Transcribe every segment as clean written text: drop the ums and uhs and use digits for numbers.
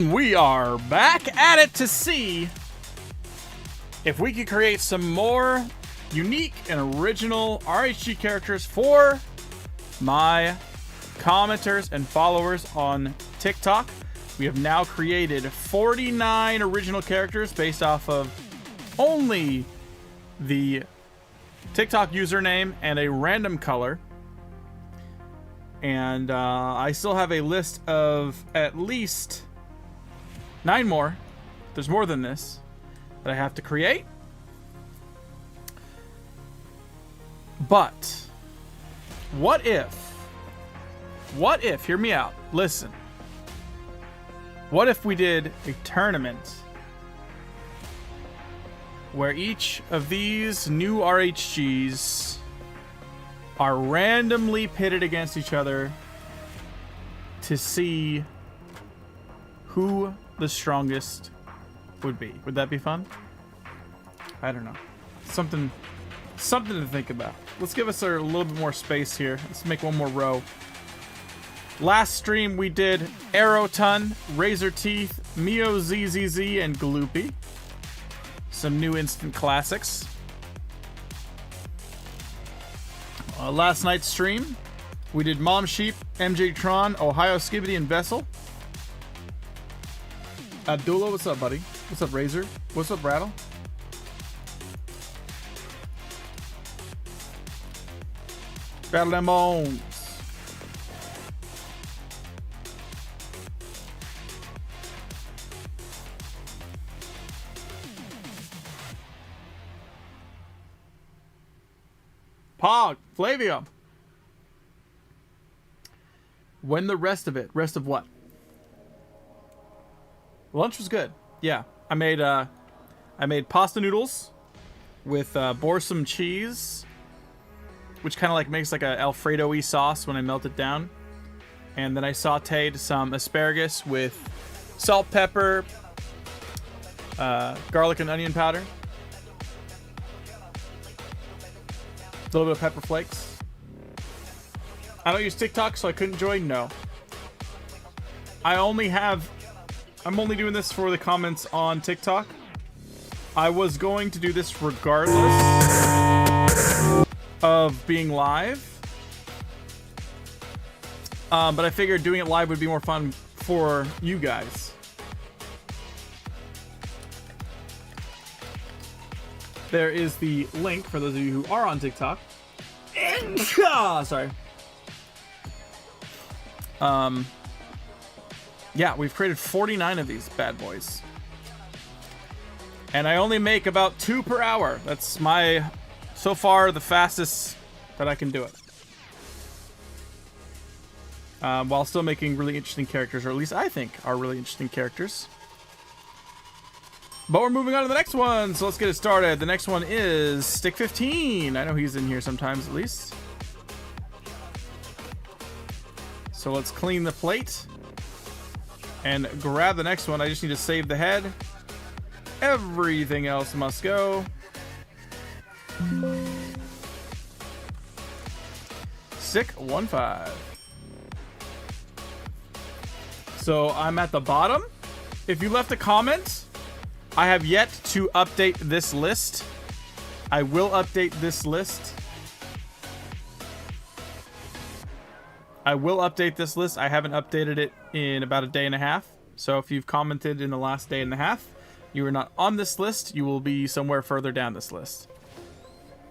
We are back at it to see if we can create some more unique and original RHG characters for my commenters and followers on TikTok. We have now created 49 original characters based off of only the TikTok username and a random color. And I still have a list of at least 9 more. There's more than this that I have to create. But what if, hear me out, listen. What if we did a tournament where each of these new RHGs are randomly pitted against each other to see who the strongest would be? Would that be fun? I don't know. Something to think about. Let's give us a little bit more space here. Let's make one more row. Last stream we did Aeroton, Razor Teeth, Mio ZZZ, and Gloopy. Some new instant classics. Last night's stream we did Mom Sheep, MJ Tron, Ohio Skibbity, and Vessel. Abdullah, what's up, buddy? What's up, Razor? What's up, Rattle? Rattle them bones. Pog, Flavia. When the rest of it? Rest of what? Lunch was good. Yeah, I made pasta noodles with borsum cheese, which kind of like makes like a Alfredo-y sauce when I melt it down. And then I sauteed some asparagus with salt, pepper, garlic and onion powder, a little bit of pepper flakes. I don't use TikTok, so I couldn't join. No, I'm only doing this for the comments on TikTok. I was going to do this regardless of being live. But I figured doing it live would be more fun for you guys. There is the link for those of you who are on TikTok. Sorry. Yeah, we've created 49 of these bad boys. And I only make about 2 per hour. That's so far, the fastest that I can do it. While still making really interesting characters, or at least I think are really interesting characters. But we're moving on to the next one, so let's get it started. The next one is Stick 15. I know he's in here sometimes, at least. So let's clean the plate and grab the next one. I just need to save the head. Everything else must go. Stick 1-5. So I'm at the bottom. If you left a comment, I have yet to update this list. I will update this list. I haven't updated it in about a day and a half. So if you've commented in the last day and a half, you are not on this list. You will be somewhere further down this list.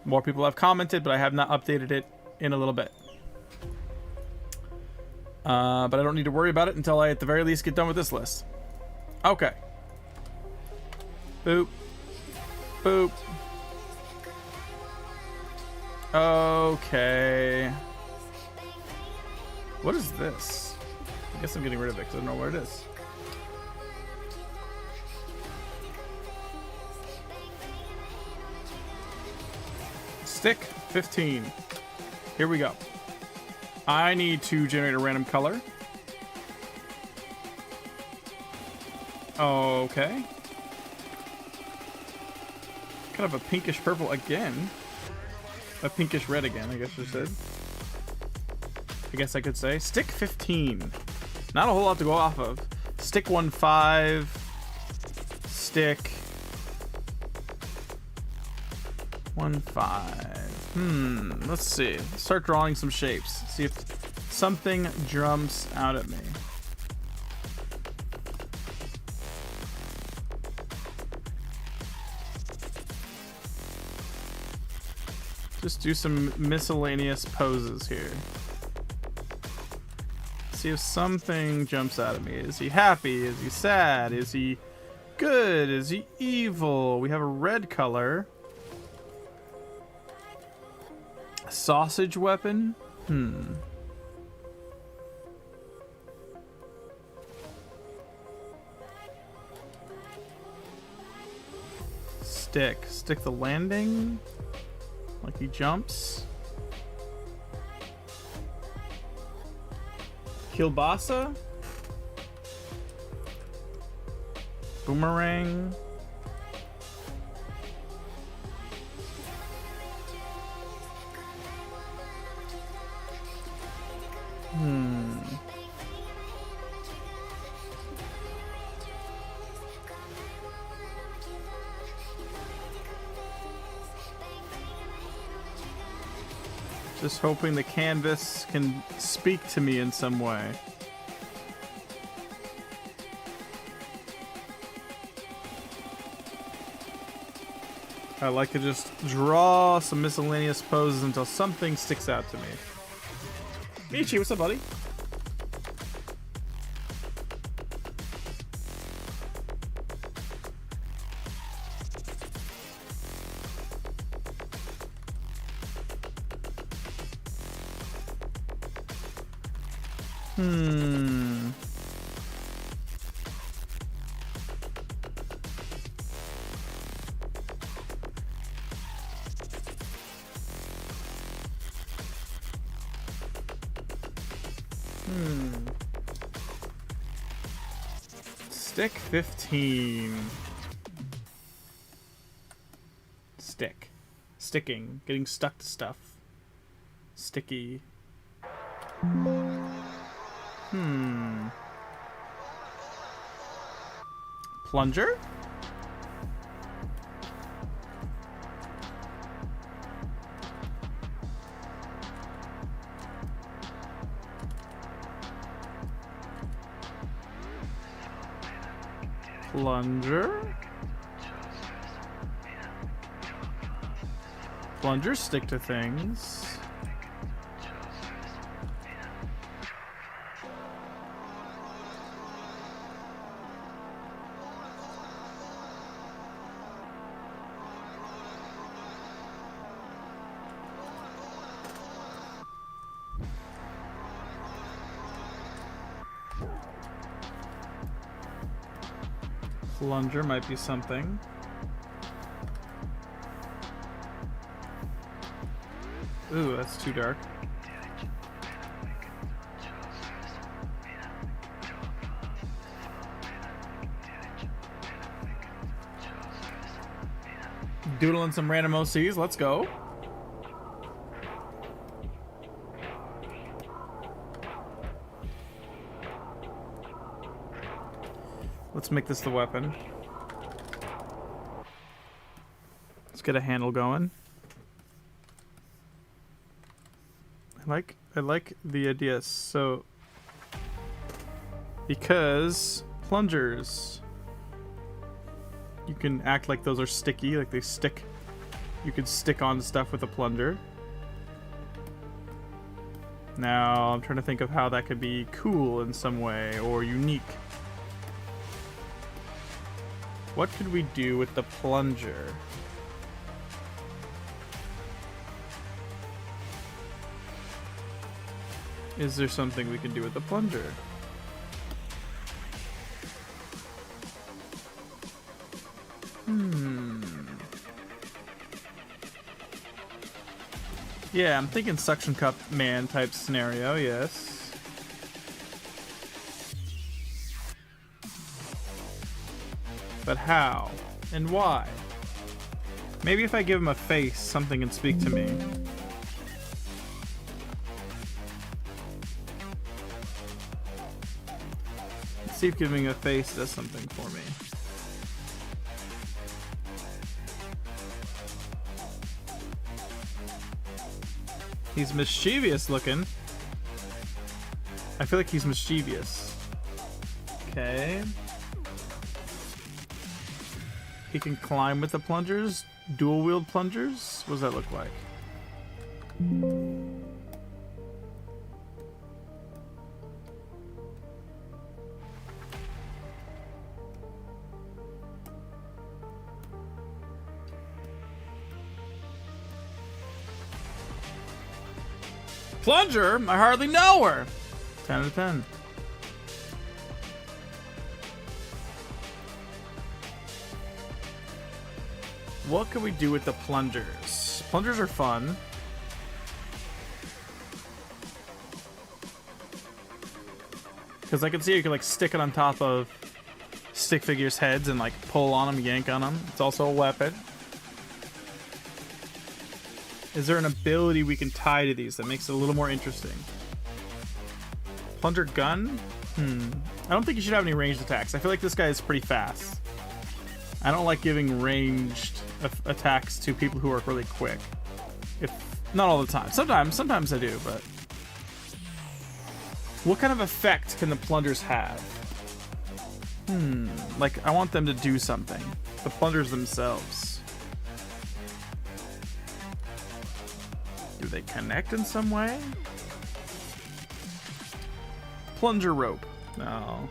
More people have commented, but I have not updated it in a little bit. But I don't need to worry about it until I, at the very least, get done with this list. Okay. Boop. Boop. Okay. What is this? I guess I'm getting rid of it because I don't know where it is. Stick 15. Here we go. I need to generate a random color. Okay. Kind of a pinkish purple again. A pinkish red again, I guess you said. I guess I could say. Stick 15. Not a whole lot to go off of. Stick 1-5. Stick 1-5. Let's see. Start drawing some shapes. See if something jumps out at me. Just do some miscellaneous poses here. See if something jumps out at me. Is he happy? Is he sad? Is he good? Is he evil? We have a red color. A sausage weapon? Stick. Stick the landing. Like he jumps. Kielbasa. Boomerang. Just hoping the canvas can speak to me in some way. I like to just draw some miscellaneous poses until something sticks out to me. Michi, what's up, buddy? Stick 15. Stick. Sticking. Getting stuck to stuff. Sticky. Plunger? Plunger? Plungers stick to things. Plunger might be something. Ooh, that's too dark. Doodling some random OCs, let's go. Let's make this the weapon. Let's get a handle going. I like the idea. So, because plungers, you can act like those are sticky, like they stick. You could stick on stuff with a plunger. Now, I'm trying to think of how that could be cool in some way or unique. What could we do with the plunger? Is there something we can do with the plunger? Yeah, I'm thinking suction cup man type scenario, yes. But how? And why? Maybe if I give him a face, something can speak to me. Let's See if giving a face does something for me. He's mischievous looking. I feel like he's mischievous. Okay. He can climb with the plungers. Dual wield plungers. What does that look like? Plunger? I hardly know her. 10 out of 10. What can we do with the plungers? Plungers are fun. Because I can see you can like stick it on top of stick figures' heads and like pull on them, yank on them. It's also a weapon. Is there an ability we can tie to these that makes it a little more interesting? Plunger gun? I don't think you should have any ranged attacks. I feel like this guy is pretty fast. I don't like giving ranged attacks to people who are really quick. If not all the time. Sometimes I do, but what kind of effect can the plungers have? Like I want them to do something. The plungers themselves. Do they connect in some way? Plunger rope. No.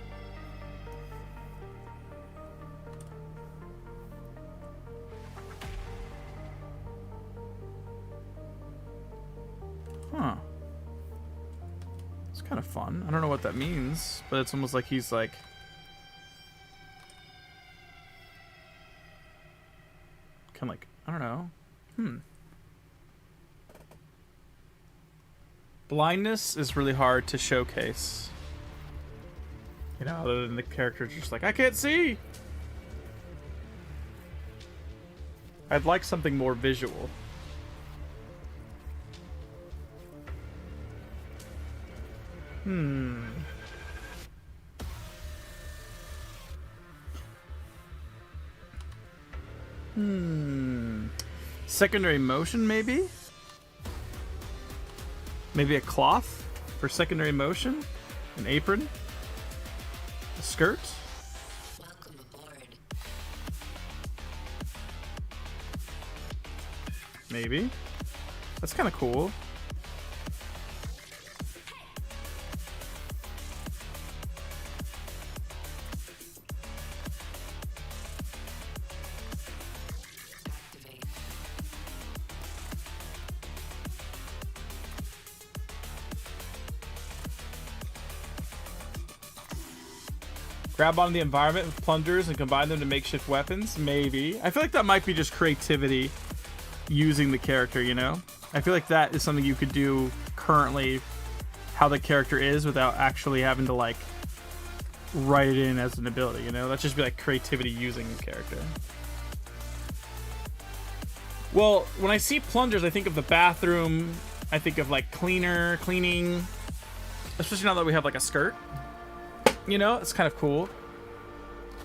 Huh. It's kind of fun. I don't know what that means, but it's almost like he's like... kind of like, I don't know. Blindness is really hard to showcase. You know, other than the character's just like, I can't see! I'd like something more visual. Secondary motion, maybe? Maybe a cloth for secondary motion? An apron? A skirt? Welcome aboard. Maybe. That's kind of cool. Activate. Grab onto the environment with plungers and combine them to makeshift weapons? Maybe. I feel like that might be just creativity using the character, you know? I feel like that is something you could do currently, how the character is, without actually having to, like, write it in as an ability, you know? That'd just be, like, creativity using the character. Well, when I see plungers, I think of the bathroom. I think of, like, cleaning. Especially now that we have, like, a skirt. You know, it's kind of cool.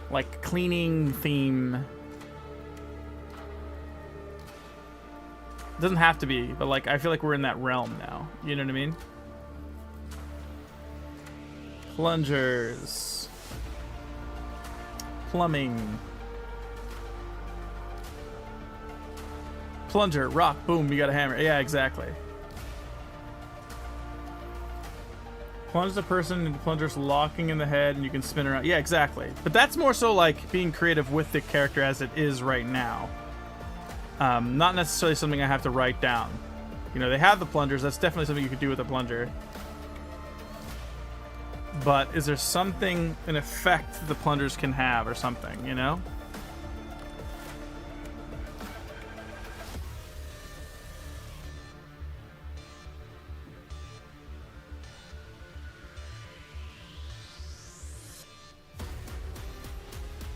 Like, cleaning theme. Doesn't have to be, but like, I feel like we're in that realm now. You know what I mean? Plungers. Plumbing. Plunger, rock, boom, you got a hammer. Yeah, exactly. Plunge the person into plungers locking in the head and you can spin around. Yeah, exactly. But that's more so like being creative with the character as it is right now. Not necessarily something I have to write down. You know, they have the plungers. That's definitely something you could do with a plunger. But is there something, an effect that the plungers can have or something, you know?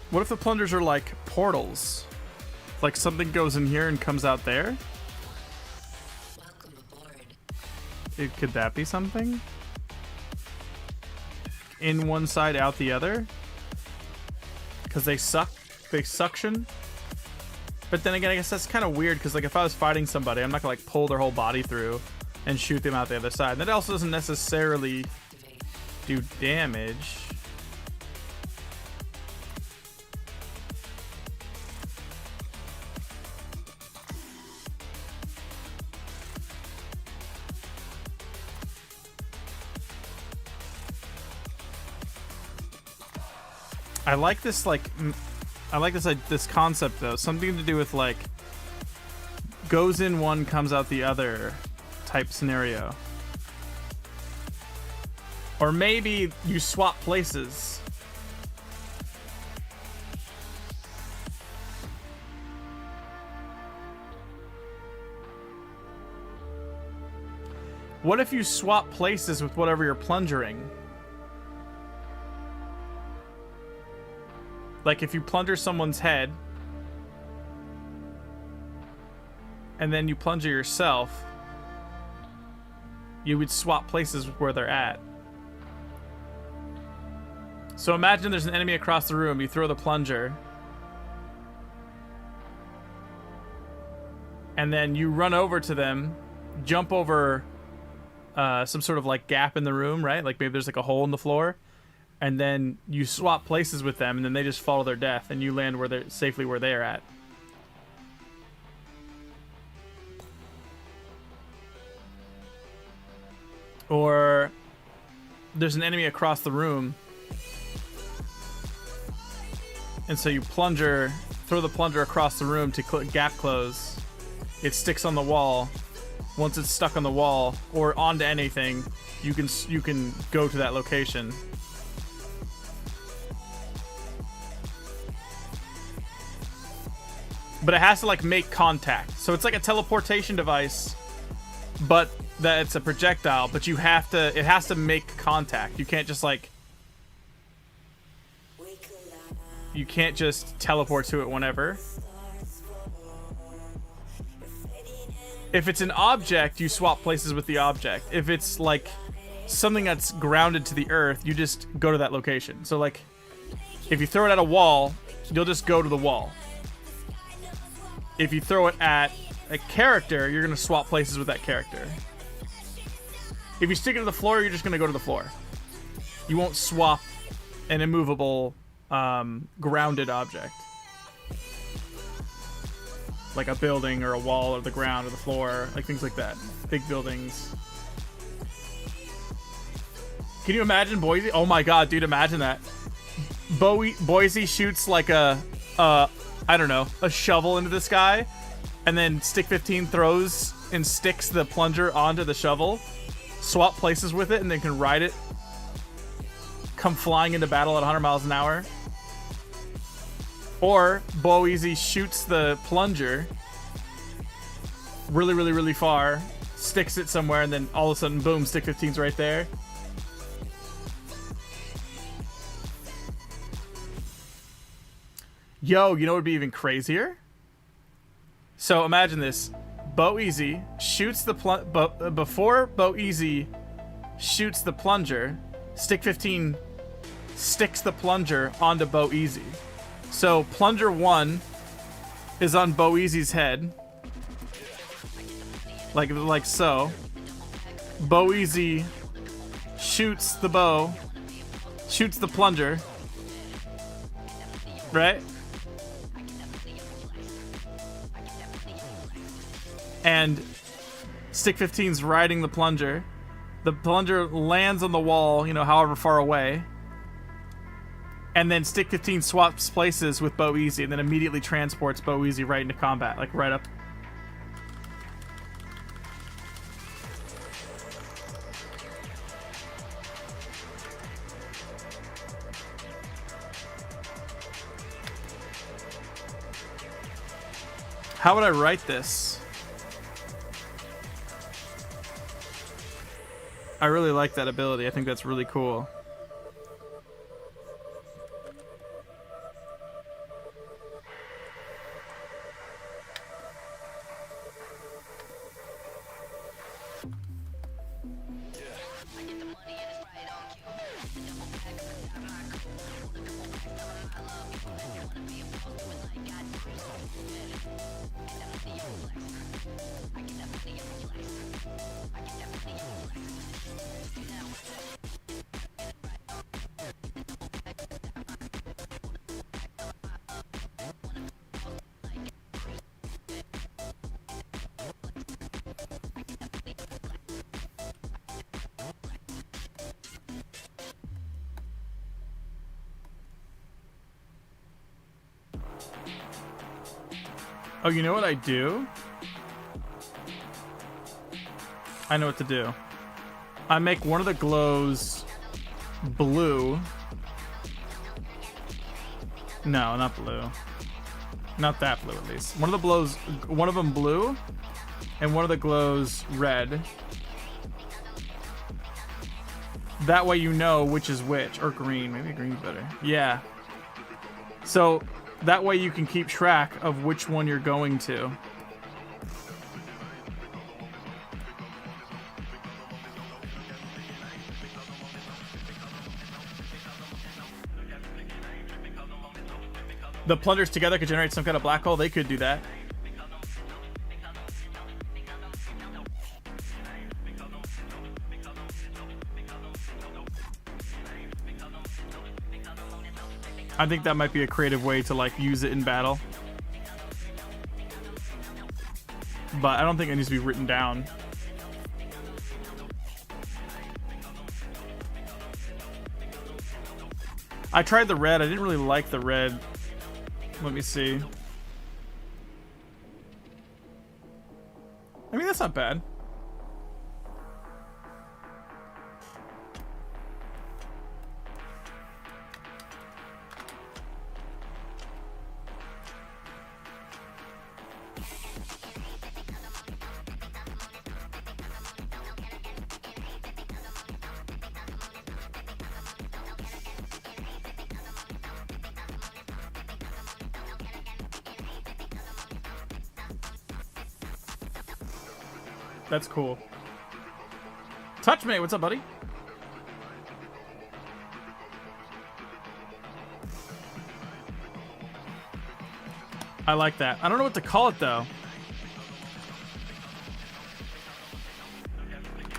What if the plungers are like portals? Like something goes in here and comes out there? Welcome aboard. Could that be something? in one side, out the other. Because they suck. They suction. But then again, I guess that's kind of weird, because like if I was fighting somebody, I'm not gonna like pull their whole body through and shoot them out the other side. That also doesn't necessarily do damage. I like this, like, I like this concept though. Something to do with like goes in one, comes out the other type scenario. Or maybe you swap places. What if you swap places with whatever you're plungering? Like if you plunger someone's head and then you plunger yourself, you would swap places with where they're at. So imagine there's an enemy across the room, you throw the plunger, and then you run over to them, jump over some sort of like gap in the room, right? Like maybe there's like a hole in the floor. And then you swap places with them, and then they just follow their death, and you land where they're safely where they're at. Or there's an enemy across the room, and so you plunger, throw the plunger across the room to gap close. It sticks on the wall. Once it's stuck on the wall or onto anything, you can go to that location. But it has to like make contact. So it's like a teleportation device, but that it's a projectile, but it has to make contact. You can't just like, you can't just teleport to it whenever. If it's an object, you swap places with the object. If it's like something that's grounded to the earth, you just go to that location. So like, if you throw it at a wall, you'll just go to the wall. If you throw it at a character, you're going to swap places with that character. If you stick it to the floor, you're just going to go to the floor. You won't swap an immovable, grounded object. Like a building or a wall or the ground or the floor, like things like that. Big buildings. Can you imagine Boise? Oh my god, dude, imagine that. Boise shoots like a I don't know, a shovel into the sky, and then Stick 15 throws and sticks the plunger onto the shovel, swap places with it, and then can ride it, come flying into battle at 100 miles an hour. Or Boise shoots the plunger really, really, really far, sticks it somewhere, and then all of a sudden, boom, Stick 15's right there. Yo, you know what would be even crazier? So imagine this. Boeasy shoots the before Boeasy shoots the plunger, Stick 15 sticks the plunger onto Boeasy. So plunger 1 is on Boeasy's head. Like so. Boeasy shoots the bow, shoots the plunger. Right? And Stick 15's riding the plunger. The plunger lands on the wall, you know, however far away. And then Stick 15 swaps places with Boeasy and then immediately transports Boeasy right into combat, like right up. How would I write this? I really like that ability. I think that's really cool. Oh, you know what I do? I know what to do. I make one of the glows blue. No, not blue. Not that blue, at least. One of them blue, and one of the glows red. That way you know which is which. Or green. Maybe green's better. Yeah. So that way you can keep track of which one you're going to. The plungers together could generate some kind of black hole. They could do that. I think that might be a creative way to like use it in battle. But I don't think it needs to be written down. I tried the red. I didn't really like the red. Let me see. I mean, that's not bad. That's cool. Touchmate, what's up, buddy? I like that. I don't know what to call it, though.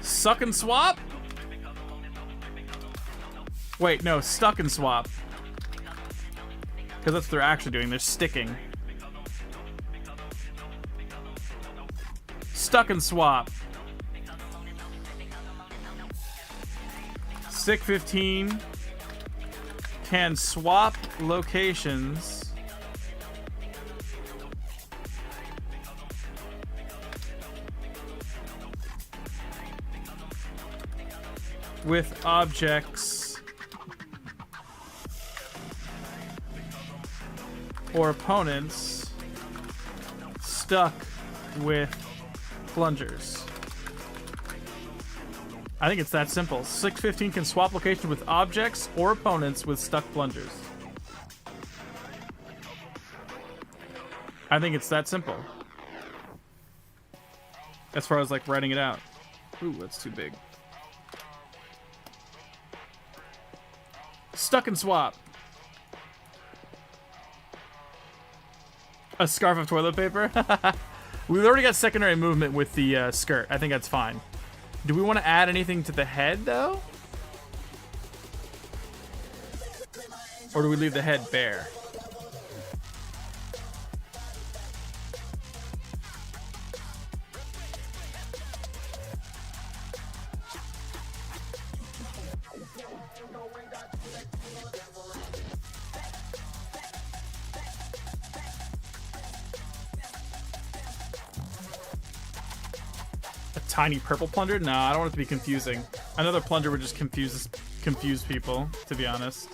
Suck and swap? Wait, no, stuck and swap. Because that's what they're actually doing. They're sticking. Stuck and swap. Stick 15 can swap locations with objects or opponents stuck with plungers. I think it's that simple. 615 can swap location with objects or opponents with stuck plungers. I think it's that simple. As far as like writing it out. Ooh, that's too big. Stuck and swap. A scarf of toilet paper? We've already got secondary movement with the skirt. I think that's fine. Do we want to add anything to the head, though? Or do we leave the head bare? Tiny purple plunger? No, I don't want it to be confusing. Another plunger would just confuse people, to be honest.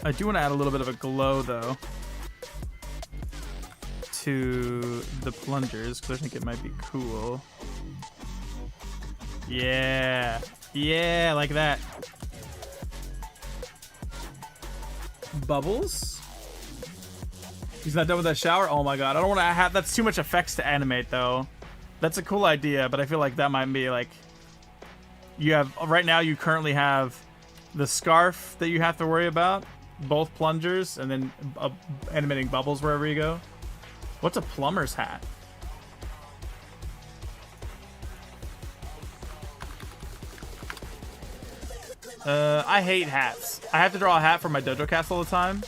I do want to add a little bit of a glow, though, to the plungers, because I think it might be cool. Yeah. Yeah, like that. Bubbles? He's not done with that shower? Oh my god. I don't want to have... That's too much effects to animate, though. That's a cool idea, but I feel like that might be, like... You have... Right now, you currently have the scarf that you have to worry about. both plungers and then animating bubbles wherever you go. What's a plumber's hat? I hate hats. I have to draw a hat for my dojo cast all the time,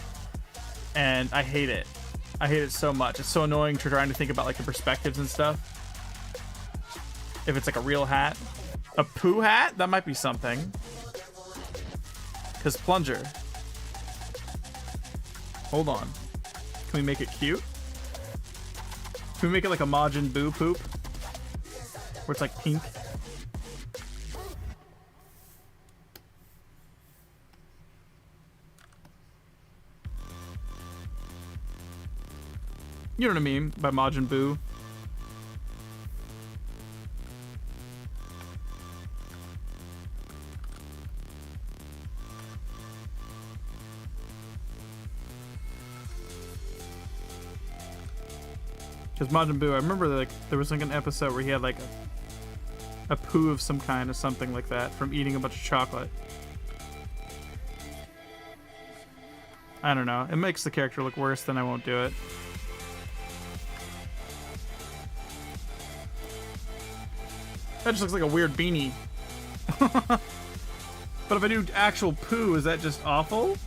and I hate it. I hate it so much. It's so annoying trying to think about like the perspectives and stuff. If it's like a real hat. A poo hat? That might be something. Because plunger. Hold on. Can we make it cute? Can we make it like a Majin Buu poop? Where it's like pink? You know what I mean by Majin Buu. Because Majin Buu, I remember like there was like an episode where he had like a poo of some kind or something like that from eating a bunch of chocolate. I don't know. It makes the character look worse, then I won't do it. That just looks like a weird beanie. But if I do actual poo, is that just awful?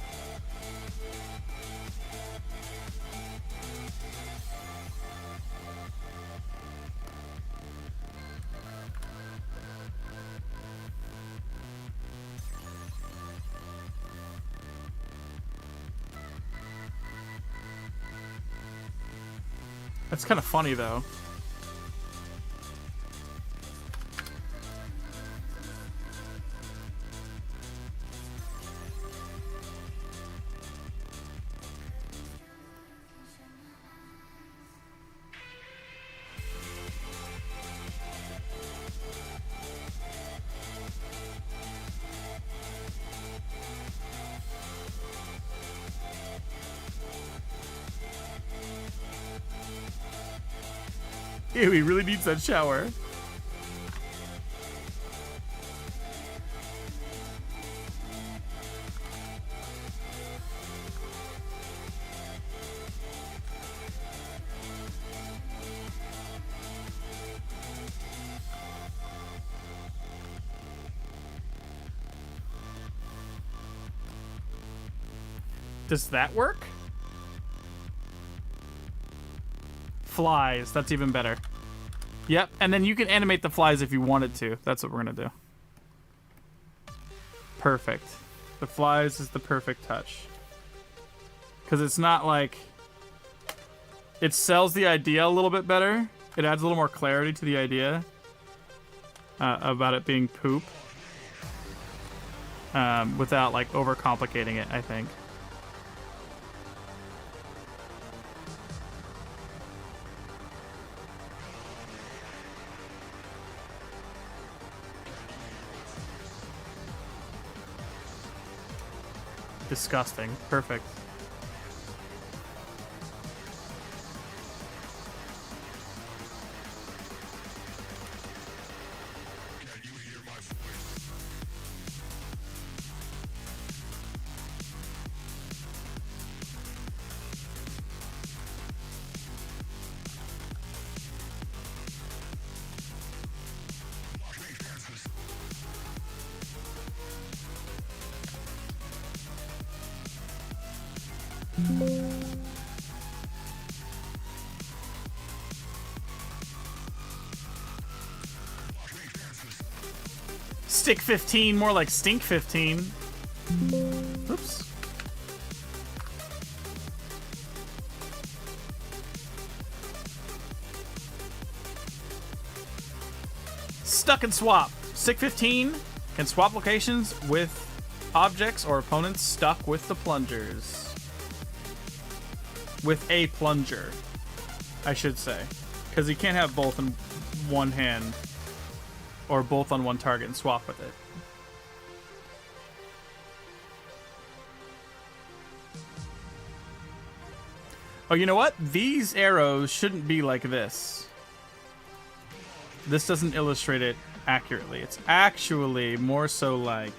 That's kind of funny, though. Ew, he really needs that shower. Does that work? Flies. That's even better. Yep, and then you can animate the flies if you wanted to. That's what we're gonna do. Perfect. The flies is the perfect touch. Because it's not like... It sells the idea a little bit better. It adds a little more clarity to the idea. About it being poop. Without, like, overcomplicating it, I think. Disgusting. Perfect. Stick 15, more like stink 15. Oops. Stuck and swap. Stick 15 can swap locations with objects or opponents stuck with the plungers. With a plunger, I should say. Because you can't have both in one hand. Or both on one target and swap with it. Oh, you know what? These arrows shouldn't be like this. This doesn't illustrate it accurately. It's actually more so like...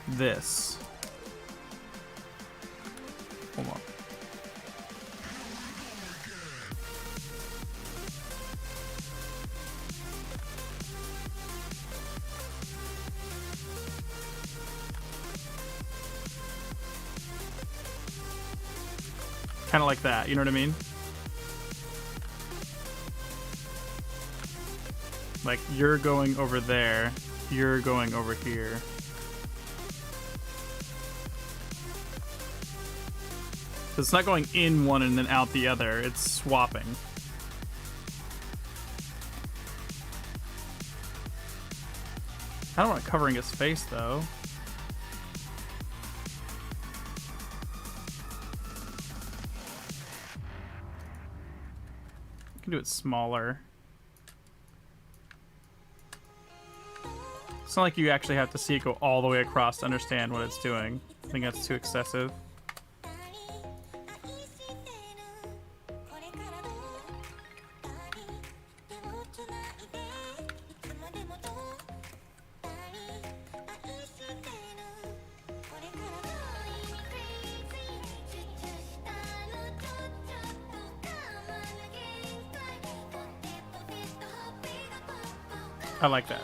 this. Hold on. Kind of like that, you know what I mean? Like, you're going over there, you're going over here. It's not going in one and then out the other, it's swapping. I don't want it covering his face, though. I can do it smaller. It's not like you actually have to see it go all the way across to understand what it's doing. I think that's too excessive. I like that.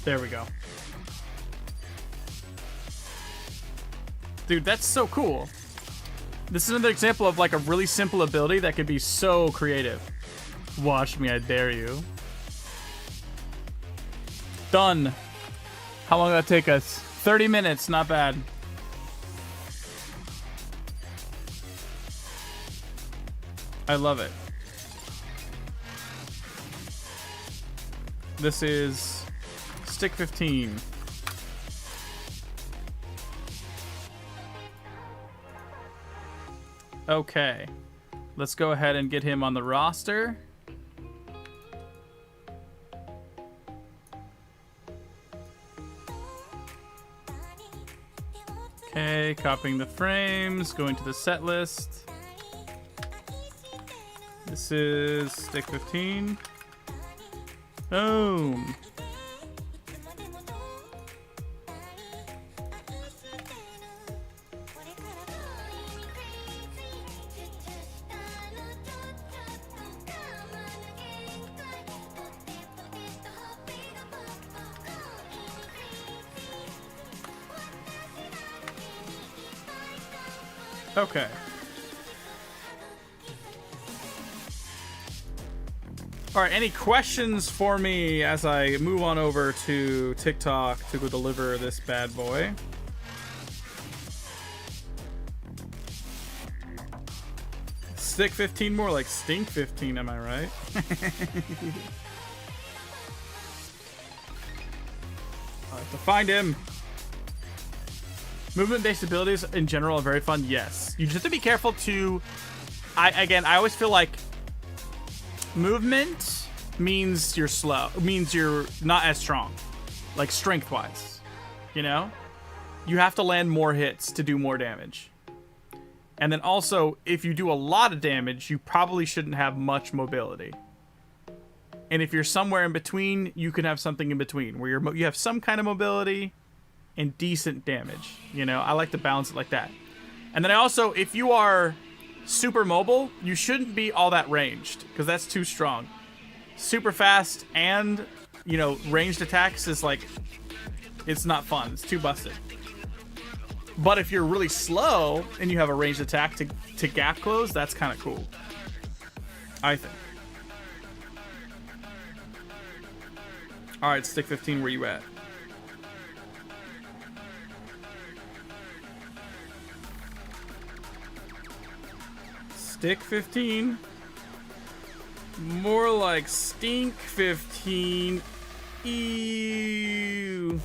There we go. Dude, that's so cool. This is another example of like a really simple ability that could be so creative. Watch me, I dare you. Done. How long did that take us? 30 minutes, not bad. I love it. This is Stick 15. Okay. Let's go ahead and get him on the roster. Okay, copying the frames, going to the set list. This is Stick 15. Boom. Okay. All right, any questions for me as I move on over to TikTok to go deliver this bad boy? Stick 15, more like Stink 15, am I right? I have to find him. Movement-based abilities in general are very fun, yes. You just have to be careful to... I always feel like movement means you're slow. Means you're not as strong. Like, strength-wise. You know? You have to land more hits to do more damage. And then also, if you do a lot of damage, you probably shouldn't have much mobility. And if you're somewhere in between, you can have something in between. Where you have some kind of mobility... and decent damage, you know? I like to balance it like that. And then I also, if you are super mobile, you shouldn't be all that ranged, because that's too strong. Super fast and, you know, ranged attacks is like, it's not fun. It's too busted. But if you're really slow and you have a ranged attack to gap close, that's kind of cool, I think. All right, Stick 15, where you at? Stick 15. More like Stink 15. Ew.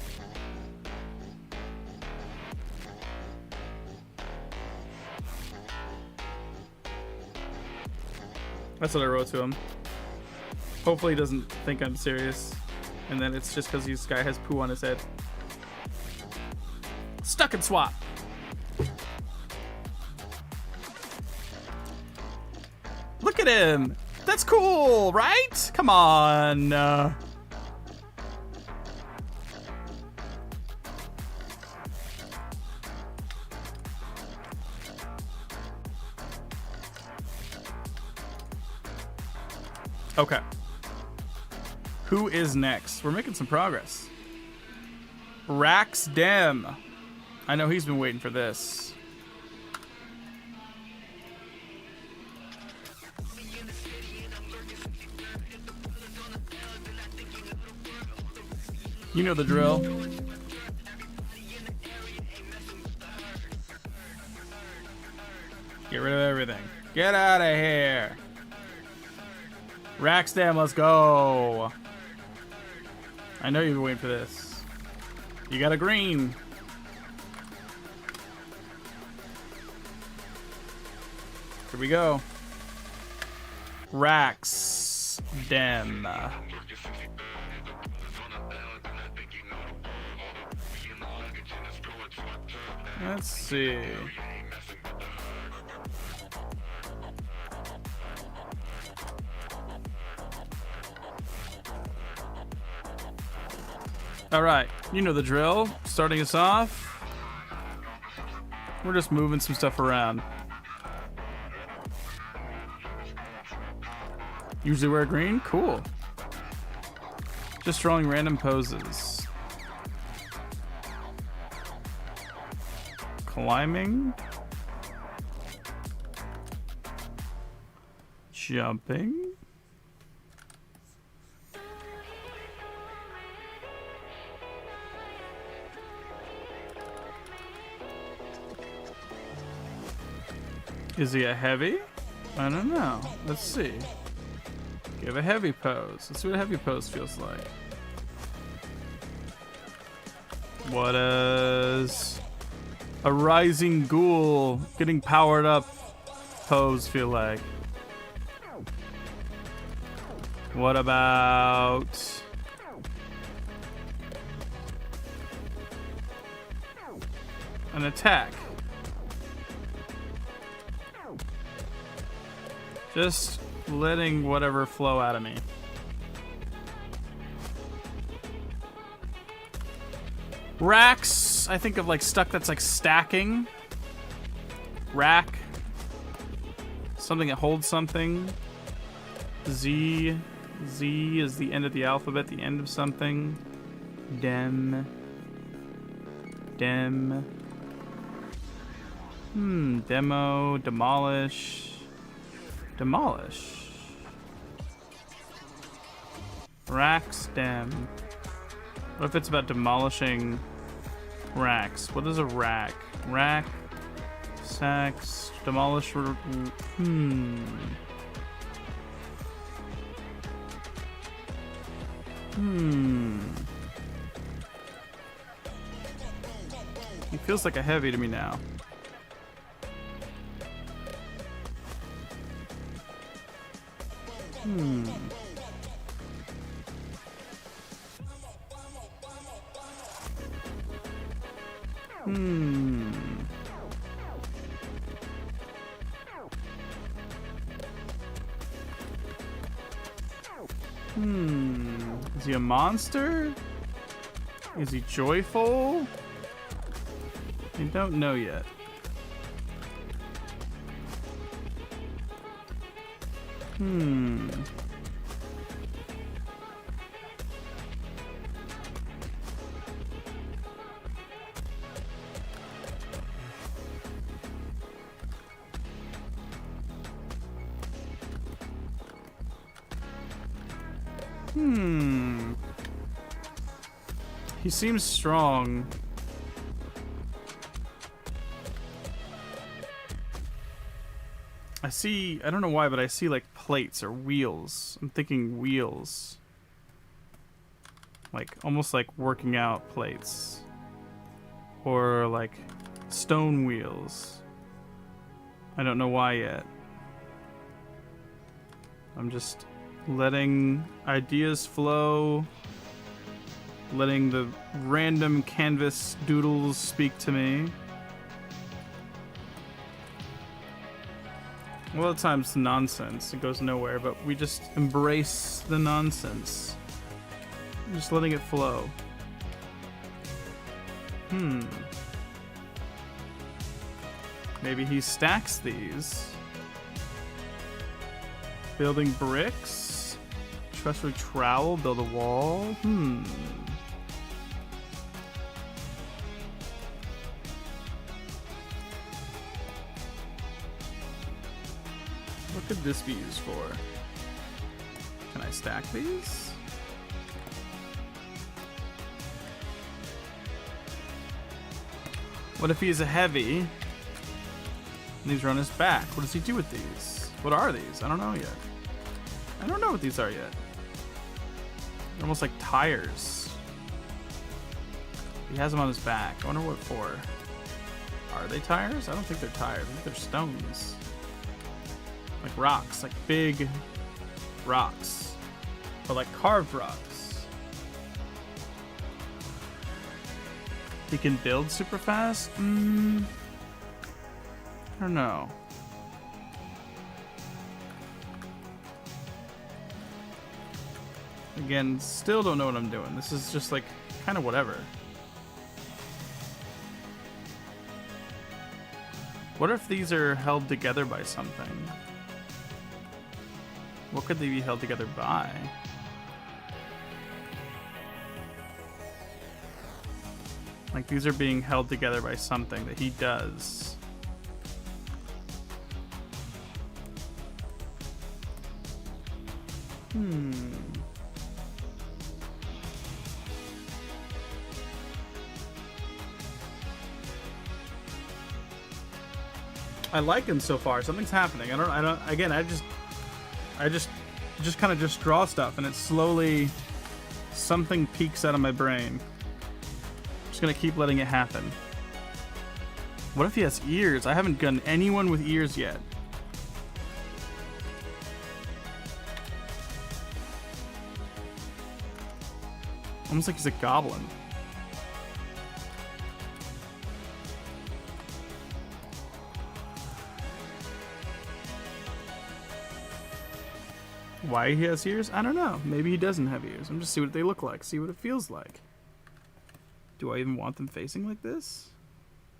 That's what I wrote to him. Hopefully he doesn't think I'm serious. And then it's just because this guy has poo on his head. Stuck and swap. at him. That's cool, right? Come on. Okay. Who is next? We're making some progress. Rax Dem. I know he's been waiting for this. You know the drill. Get rid of everything. Get out of here. Raxdam, let's go. I know you've been waiting for this. You got a green. Here we go. Raxdam. Let's see. All right, you know the drill. Starting us off, we're just moving some stuff around. Usually wear green? Cool. Just drawing random poses. Climbing. Jumping. Is he a heavy? I don't know. Let's see. Give a heavy pose. Let's see what a heavy pose feels like. What does a rising ghoul getting powered up pose feel like? What about an attack? Just letting whatever flow out of me. Racks, I think of like stuff that's like stacking. Rack. Something that holds something. Z. Z is the end of the alphabet, the end of something. Dem. Dem. Demo. Demolish. Demolish. Racks, dem. What if it's about demolishing racks? What is a rack? Rack, sacks, demolish. He feels like a heavy to me now. Is he a monster? Is he joyful? I don't know yet. He seems strong. I don't know why, but I see like plates or wheels. I'm thinking wheels. Like, almost like working out plates. Or like stone wheels. I don't know why yet. I'm just letting ideas flow. Letting the random canvas doodles speak to me. A lot of times nonsense, it goes nowhere, but we just embrace the nonsense. Just letting it flow. Maybe he stacks these. Building bricks. Trustworthy trowel, build a wall. What could this be used for? Can I stack these? What if he's a heavy and these are on his back? What does he do with these? What are these? I don't know yet. I don't know what these are yet. They're almost like tires. He has them on his back. I wonder what for. Are they tires? I don't think they're tires. I think they're stones. Like rocks, like big rocks. But like carved rocks. He can build super fast? I don't know. Again, still don't know what I'm doing. This is just like kind of whatever. What if these are held together by something? What could they be held together by? Like these are being held together by something that he does. I like him so far. Something's happening. I just kind of just draw stuff and it slowly something peeks out of my brain. Just gonna keep letting it happen. What if he has ears? I haven't gotten anyone with ears yet. Almost like he's a goblin. Why he has ears? I don't know. Maybe he doesn't have ears. I'm just see what they look like. See what it feels like. Do I even want them facing like this?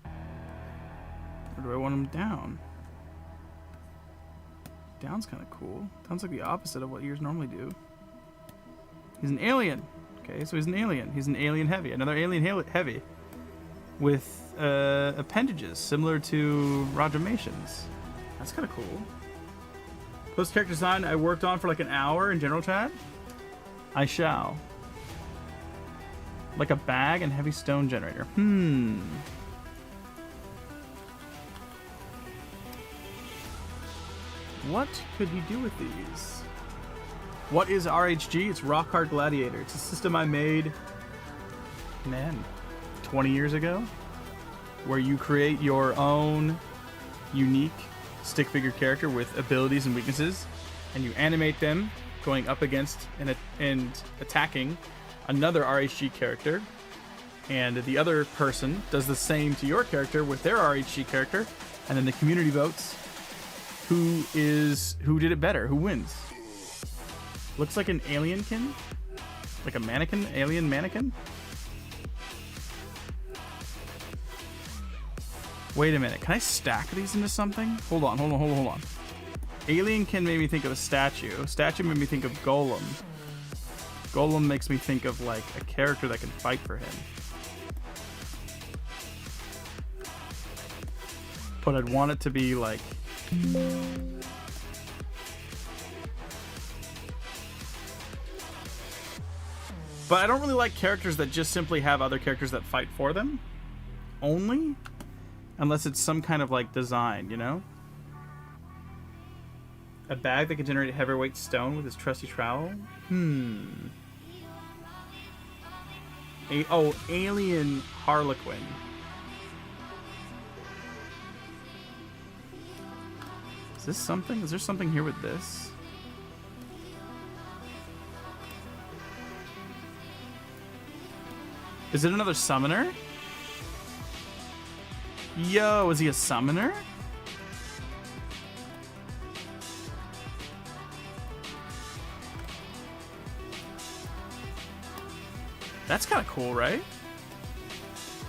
Or do I want them down? Down's kind of cool. Sounds like the opposite of what ears normally do. He's an alien. Okay, so he's an alien. He's an alien heavy. Another alien heavy. With appendages similar to Rogermations. That's kind of cool. Post character design I worked on for like an hour in general chat. I shall. Like a bag and heavy stone generator. What could he do with these? What is RHG? It's Rock Hard Gladiator. It's a system I made, man, 20 years ago, where you create your own unique stick figure character with abilities and weaknesses, and you animate them going up against and attacking another RHG character, and the other person does the same to your character with their RHG character, and then the community votes who did it better, who wins. Looks like an alienkin, like a mannequin, alien mannequin. Wait a minute, can I stack these into something? Hold on. Alienkin made me think of a statue. Statue made me think of Golem. Golem makes me think of like a character that can fight for him. But I'd want it to be like... But I don't really like characters that just simply have other characters that fight for them. Only? Unless it's some kind of like design, you know? A bag that can generate heavyweight stone with his trusty trowel? Alien Harlequin. Is this something? Is there something here with this? Is it another summoner? Yo, is he a summoner? That's kind of cool, right?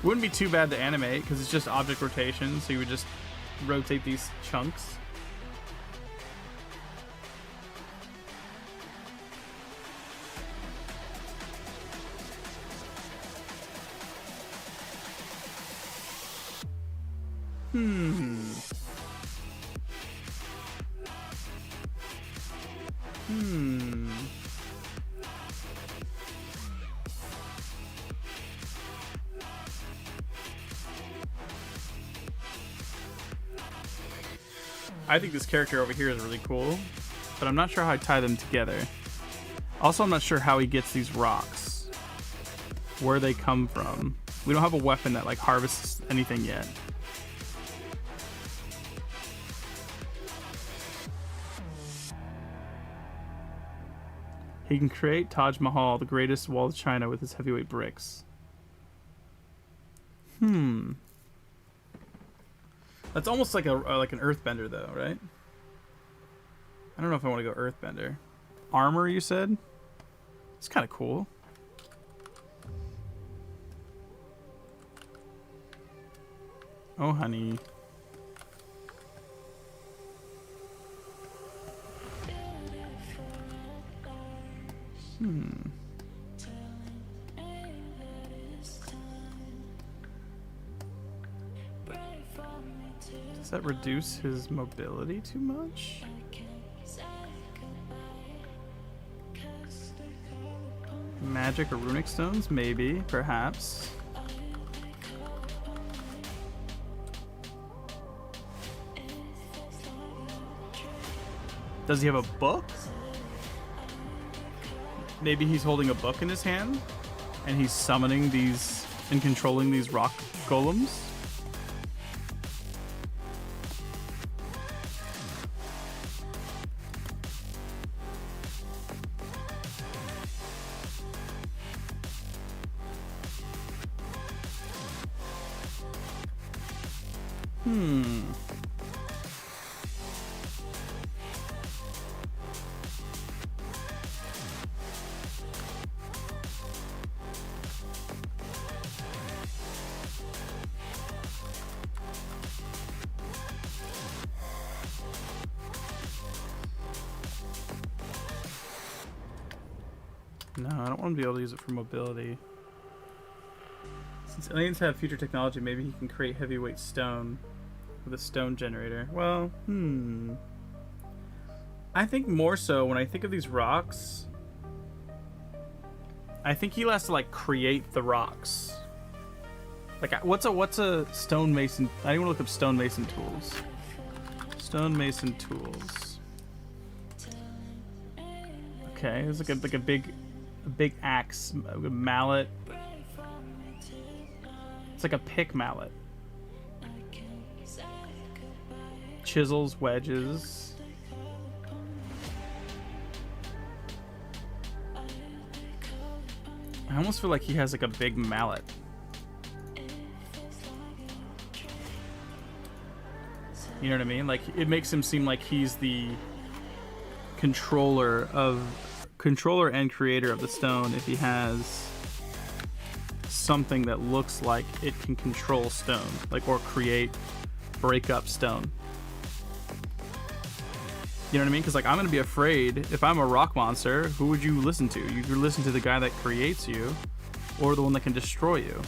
Wouldn't be too bad to animate because it's just object rotation, so you would just rotate these chunks. I think this character over here is really cool, but I'm not sure how I tie them together. Also, I'm not sure how he gets these rocks, where they come from. We don't have a weapon that like harvests anything yet. He can create Taj Mahal, the greatest wall of China, with his heavyweight bricks. That's almost like like an earthbender, though, right? I don't know if I want to go earthbender. Armor, you said? It's kind of cool. Oh, honey. Does that reduce his mobility too much? Magic or runic stones? Maybe, perhaps. Does he have a book? Maybe he's holding a book in his hand and he's summoning these and controlling these rock golems? No, I don't want to be able to use it for mobility. Since aliens have future technology, maybe he can create heavyweight stone with a stone generator. Well, I think more so when I think of these rocks, I think he has to like create the rocks. Like, what's a stonemason? I want to look up stonemason tools. Stonemason tools. Okay, there's like a big axe, a mallet. It's like a pick mallet. Chisels, wedges. I almost feel like he has like a big mallet. You know what I mean? Like, it makes him seem like he's the controller and creator of the stone if he has something that looks like it can control stone, like, or break up stone. You know what I mean? Because, like, I'm gonna be afraid if I'm a rock monster. Who would you listen to? You could listen to the guy that creates you, or the one that can destroy you,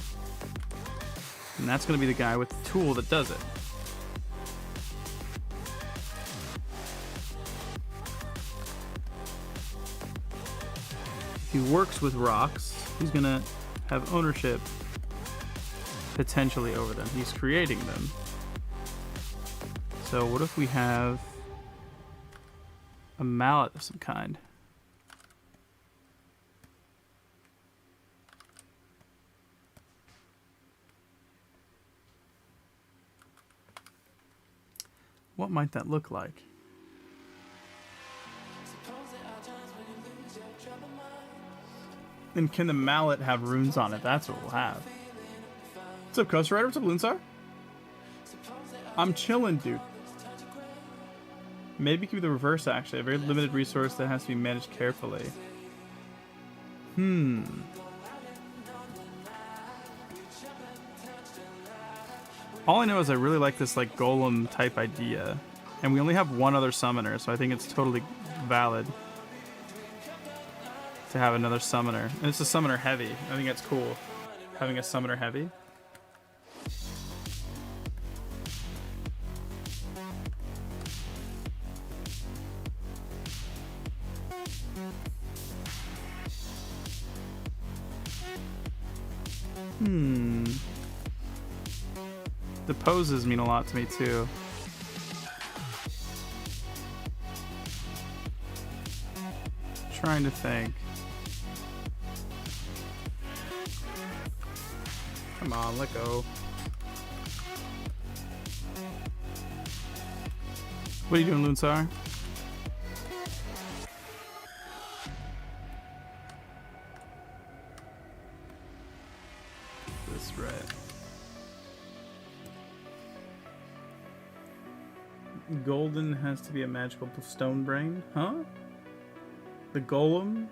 and that's gonna be the guy with the tool that does it. If he works with rocks, he's gonna have ownership potentially over them. He's creating them. So what if we have a mallet of some kind? What might that look like? And can the mallet have runes on it? That's what we'll have. What's up, Coast Rider? What's up, Loonsar? I'm chilling, dude. Maybe it could be the reverse, actually. A very limited resource that has to be managed carefully. All I know is I really like this like golem type idea, and we only have one other summoner, so I think it's totally valid to have another summoner. And it's a summoner heavy. I think that's cool, having a summoner heavy. The poses mean a lot to me too. Trying to think. Come on, let go. What are you doing, Lunsar? This right. Golden has to be a magical stone brain, huh? The golem?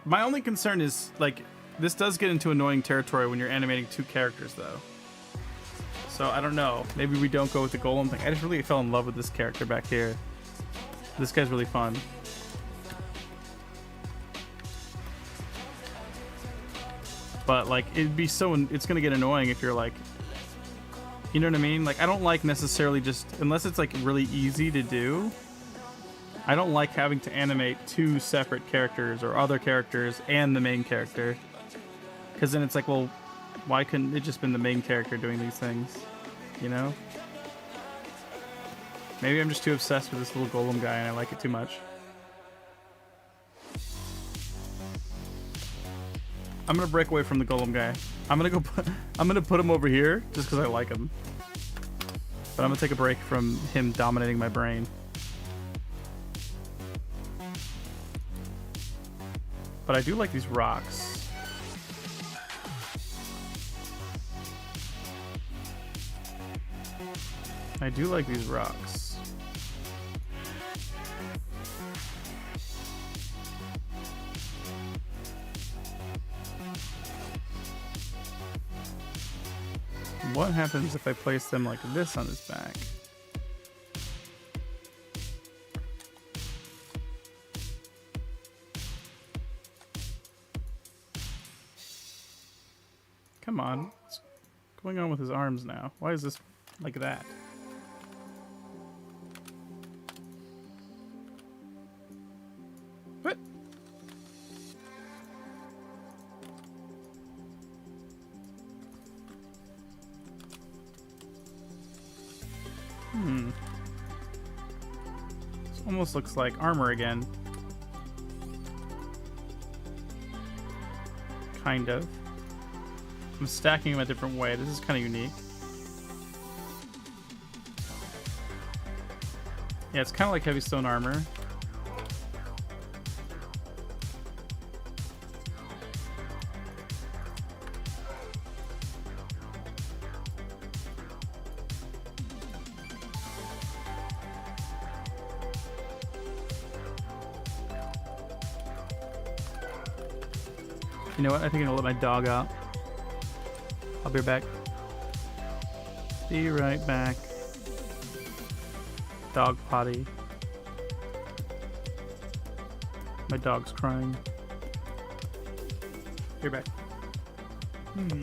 My only concern is, like, this does get into annoying territory when you're animating two characters, though. So, I don't know. Maybe we don't go with the golem thing. I just really fell in love with this character back here. This guy's really fun. But, like, it'd be so... It's gonna get annoying if you're, like... You know what I mean? Like, I don't like necessarily just... Unless it's, like, really easy to do... I don't like having to animate two separate characters or other characters and the main character. Because then it's like, well, why couldn't it just been the main character doing these things? You know? Maybe I'm just too obsessed with this little golem guy and I like it too much. I'm gonna break away from the golem guy. I'm gonna put him over here just because I like him. But I'm gonna take a break from him dominating my brain. But I do like these rocks. I do like these rocks. What happens if I place them like this on his back? Come on. What's going on with his arms now? Why is this like that? What? This almost looks like armor again. Kind of. I'm stacking them a different way. This is kind of unique. Yeah, it's kind of like heavy stone armor. You know what? I think I'm gonna let my dog out. I'll be right back. Be right back. Dog potty. My dog's crying. Be right back.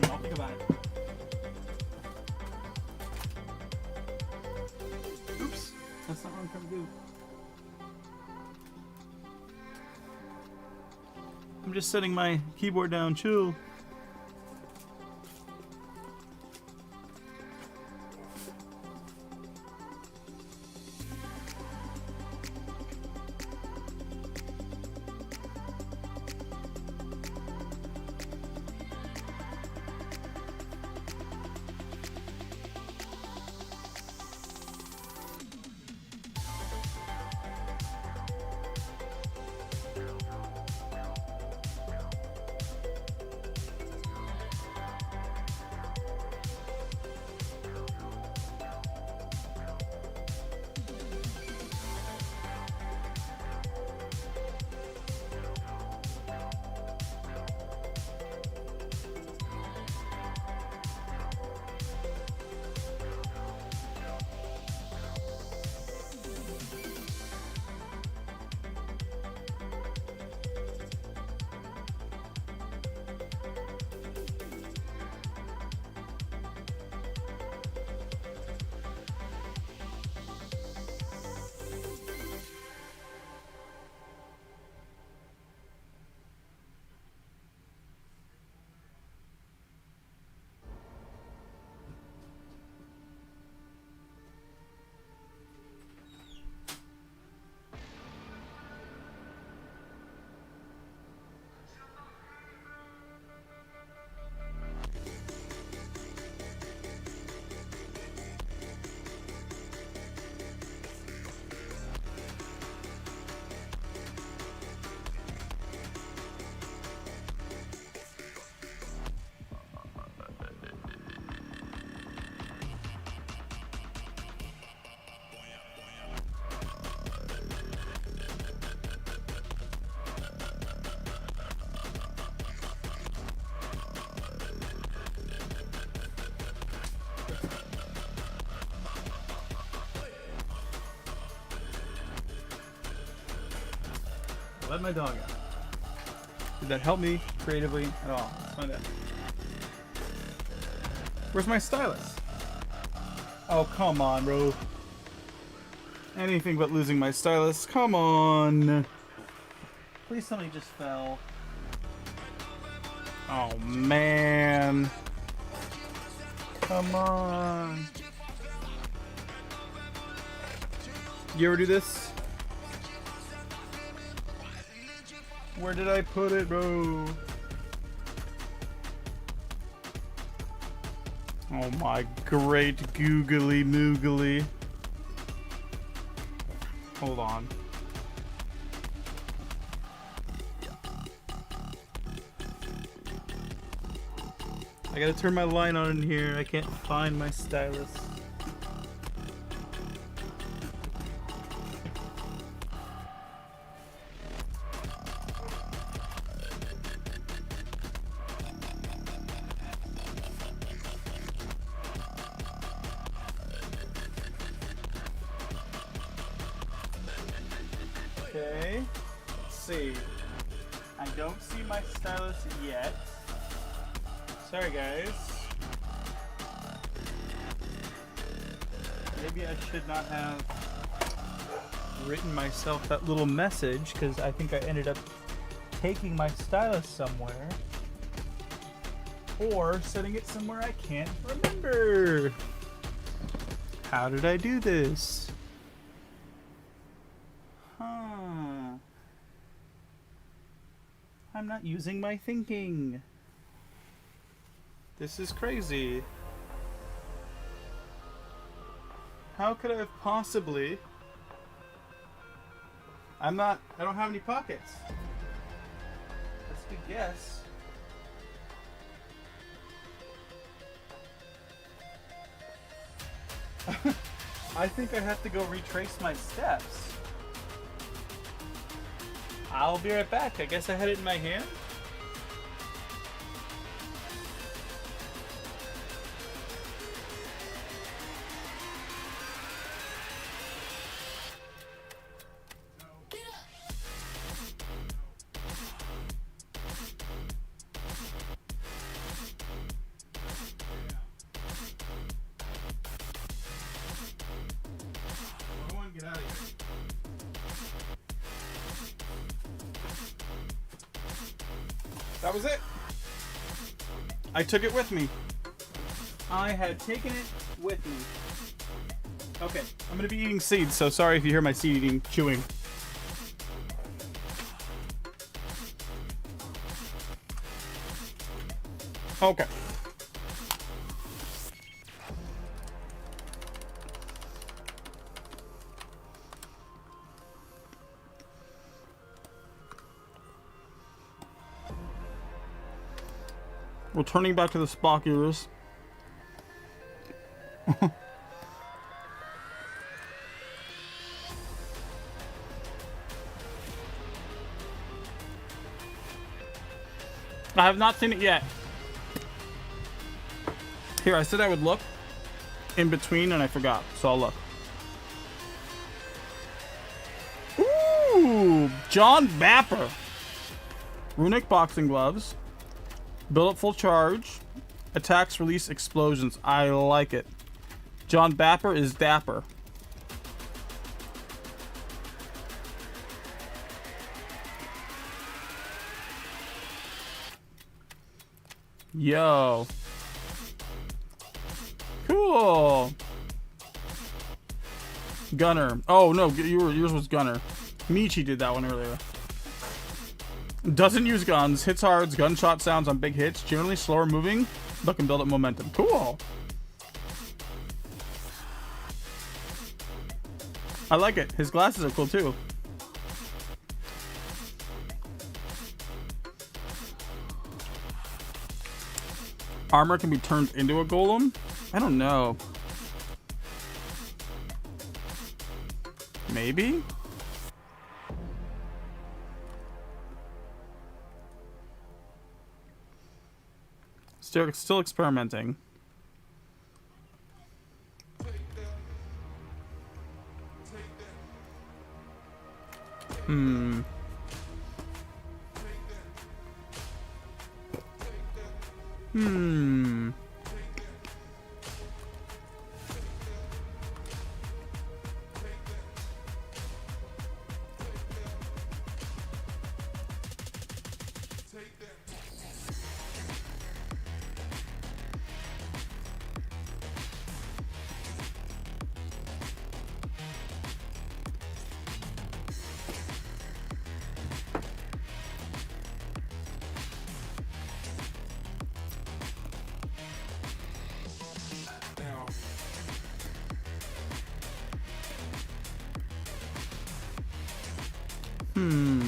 I'll think about it. Oops. That's not what I'm trying to do. I'm just setting my keyboard down. Chill. Let my dog out. Did that help me creatively at all? Let's find out. Where's my stylus? Oh, come on, bro. Anything but losing my stylus. Come on. Please somebody just fell. Oh, man. Come on. You ever do this? Where did I put it, bro? Oh my great googly moogly. Hold on. I gotta turn my line on in here. I can't find my stylus. Okay, let's see. I don't see my stylus yet. Sorry, guys. Maybe I should not have written myself that little message because I think I ended up taking my stylus somewhere or setting it somewhere I can't remember. How did I do this? I'm not using my thinking. This is crazy. How could I have possibly... I don't have any pockets. That's a good guess. I think I have to go retrace my steps. I'll be right back. I guess I had it in my hand. Everyone get out of here. That was it. I took it with me. I had taken it with me. Okay, I'm gonna be eating seeds, so sorry if you hear my seed eating, chewing. Okay. Returning back to the Spockers. I have not seen it yet. Here, I said I would look in between and I forgot, so I'll look. Ooh, John Vapper. Runic boxing gloves. Build up full charge. Attacks release explosions. I like it. John Vapper is dapper. Yo. Cool. Gunner. Oh no, yours was Gunner. Michi did that one earlier. Doesn't use guns, hits hard, gunshot sounds on big hits, generally slower moving, but can build up momentum. Cool. I like it. His glasses are cool too. Armor can be turned into a golem? I don't know. Maybe? Still experimenting. Hmm.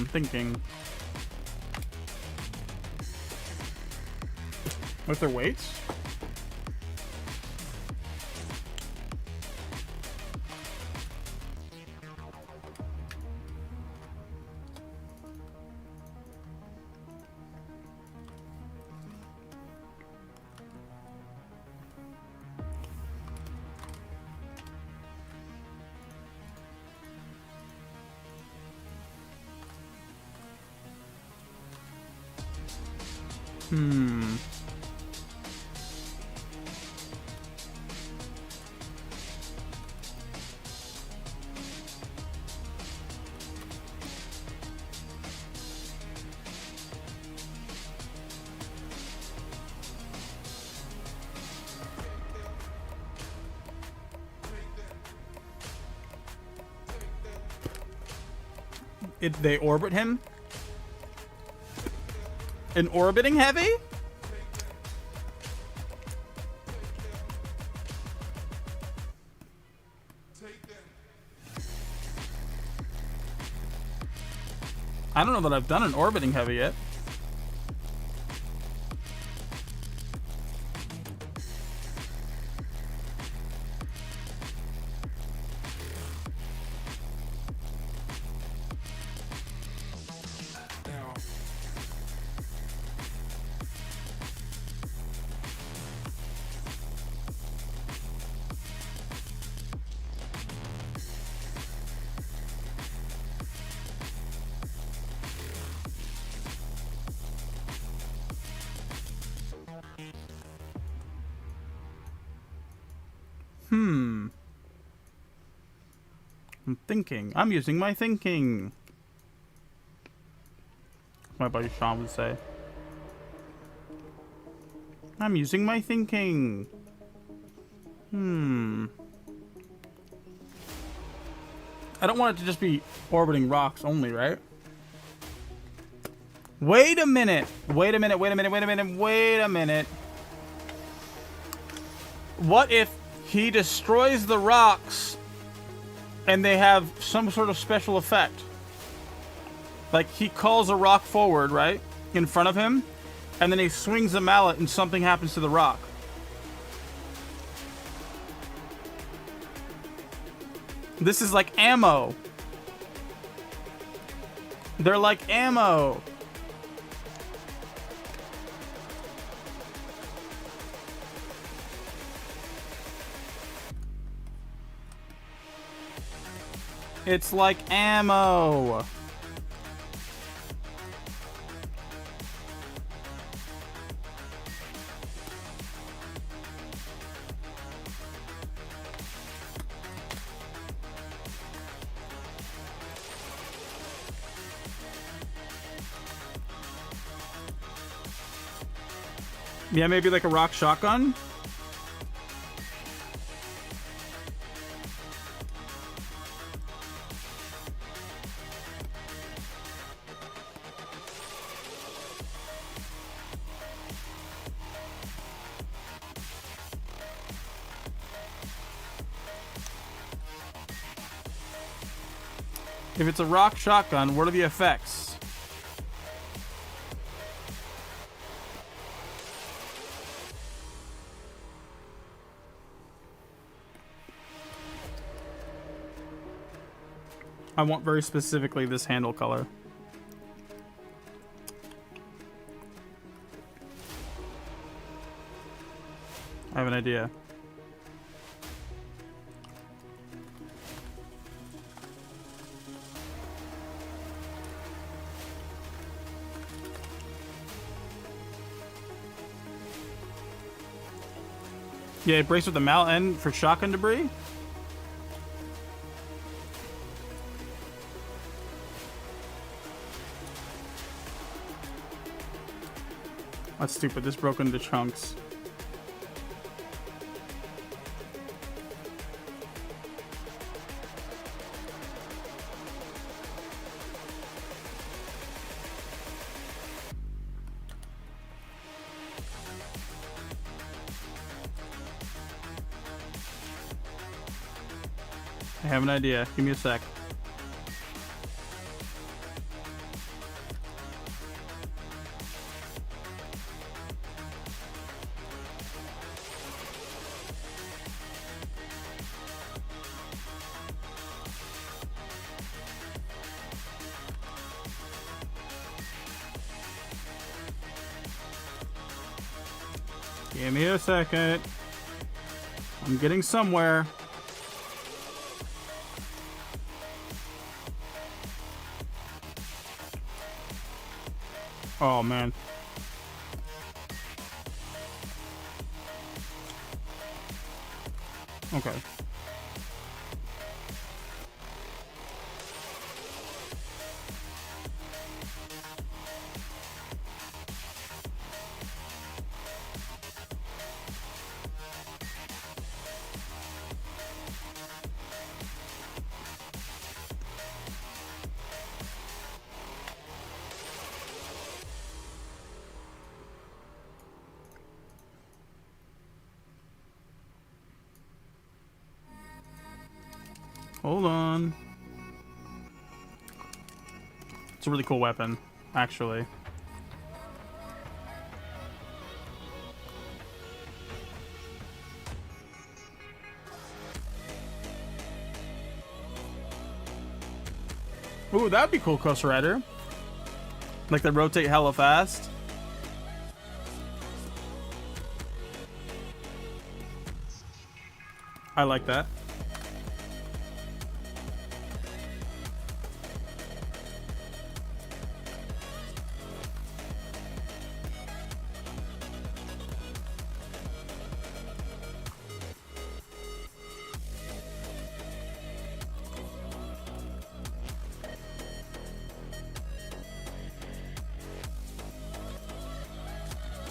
Thinking. With their weights? They orbit him? An orbiting heavy? I don't know that I've done an orbiting heavy yet. I'm thinking. I'm using my thinking. My buddy Sean would say. I'm using my thinking. I don't want it to just be orbiting rocks only, right? Wait a minute. Wait a minute. Wait a minute. Wait a minute. Wait a minute. What if he destroys the rocks and they have some sort of special effect? Like, he calls a rock forward, right? In front of him. And then he swings a mallet and something happens to the rock. This is like ammo. They're like ammo. It's like ammo. Yeah, maybe like a rock shotgun. If it's a rock shotgun, what are the effects? I want very specifically this handle color. I have an idea. Yeah, it breaks with the mountain for shotgun debris. That's stupid. This broke into chunks. I have an idea. Give me a sec. Give me a second. I'm getting somewhere. Oh, man. Okay. Hold on. It's a really cool weapon, actually. Ooh, that'd be cool, Coast Rider. Like they rotate hella fast. I like that.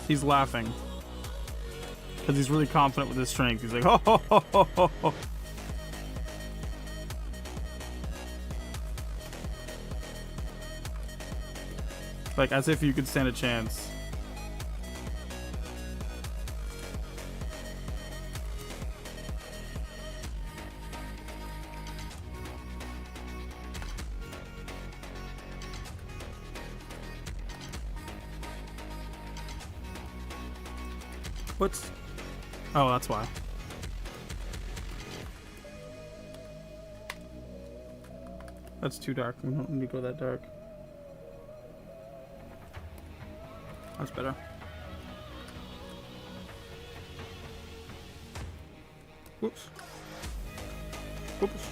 He's laughing because he's really confident with his strength. He's like, oh, ho, ho, ho, ho, ho. Like as if you could stand a chance. What's... Oh, that's why. That's too dark. We don't need to go that dark. That's better. Whoops. Whoops.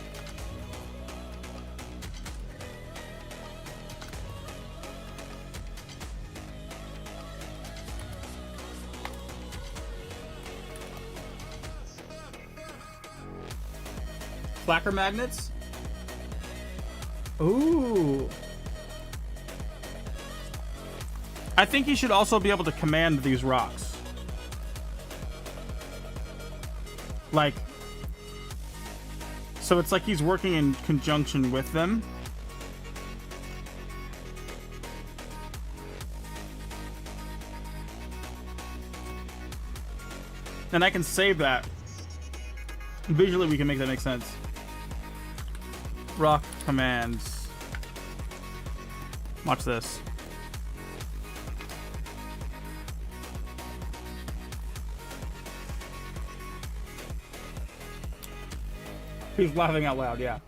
Flakr magnets? Ooh. I think he should also be able to command these rocks. Like, so it's like he's working in conjunction with them. And I can save that. Visually, we can make that make sense. Rock commands. Watch this. He's laughing out loud, yeah.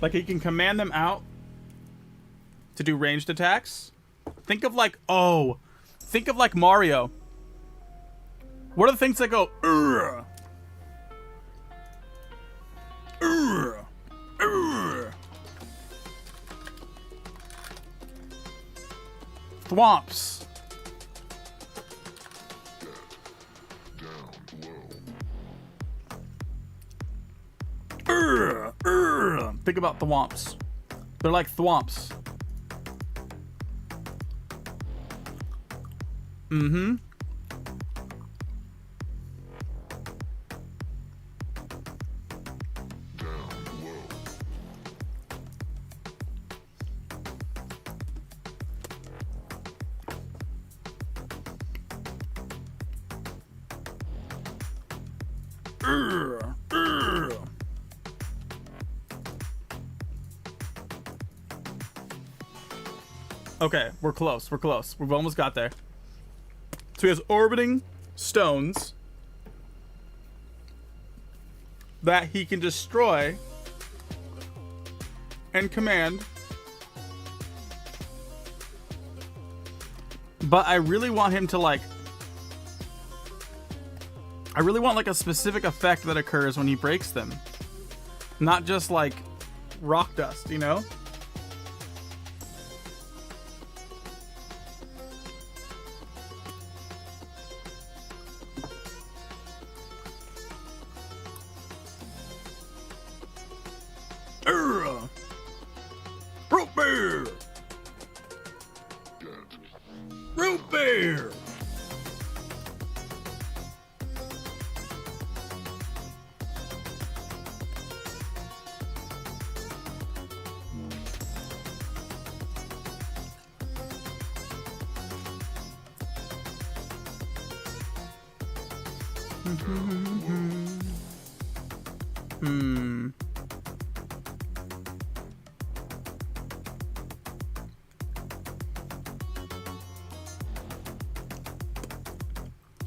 Like he can command them out to do ranged attacks. Think of like, oh, think of like Mario. What are the things that go, Urgh. Urgh. Urgh. Thwomps. Think about thwomps. They're like thwomps. Mm-hmm. Okay, we're close. We're close. We've almost got there. So he has orbiting stones that he can destroy and command. But I really want him to like... I really want like a specific effect that occurs when he breaks them. Not just like rock dust, you know? Root beer! Root beer!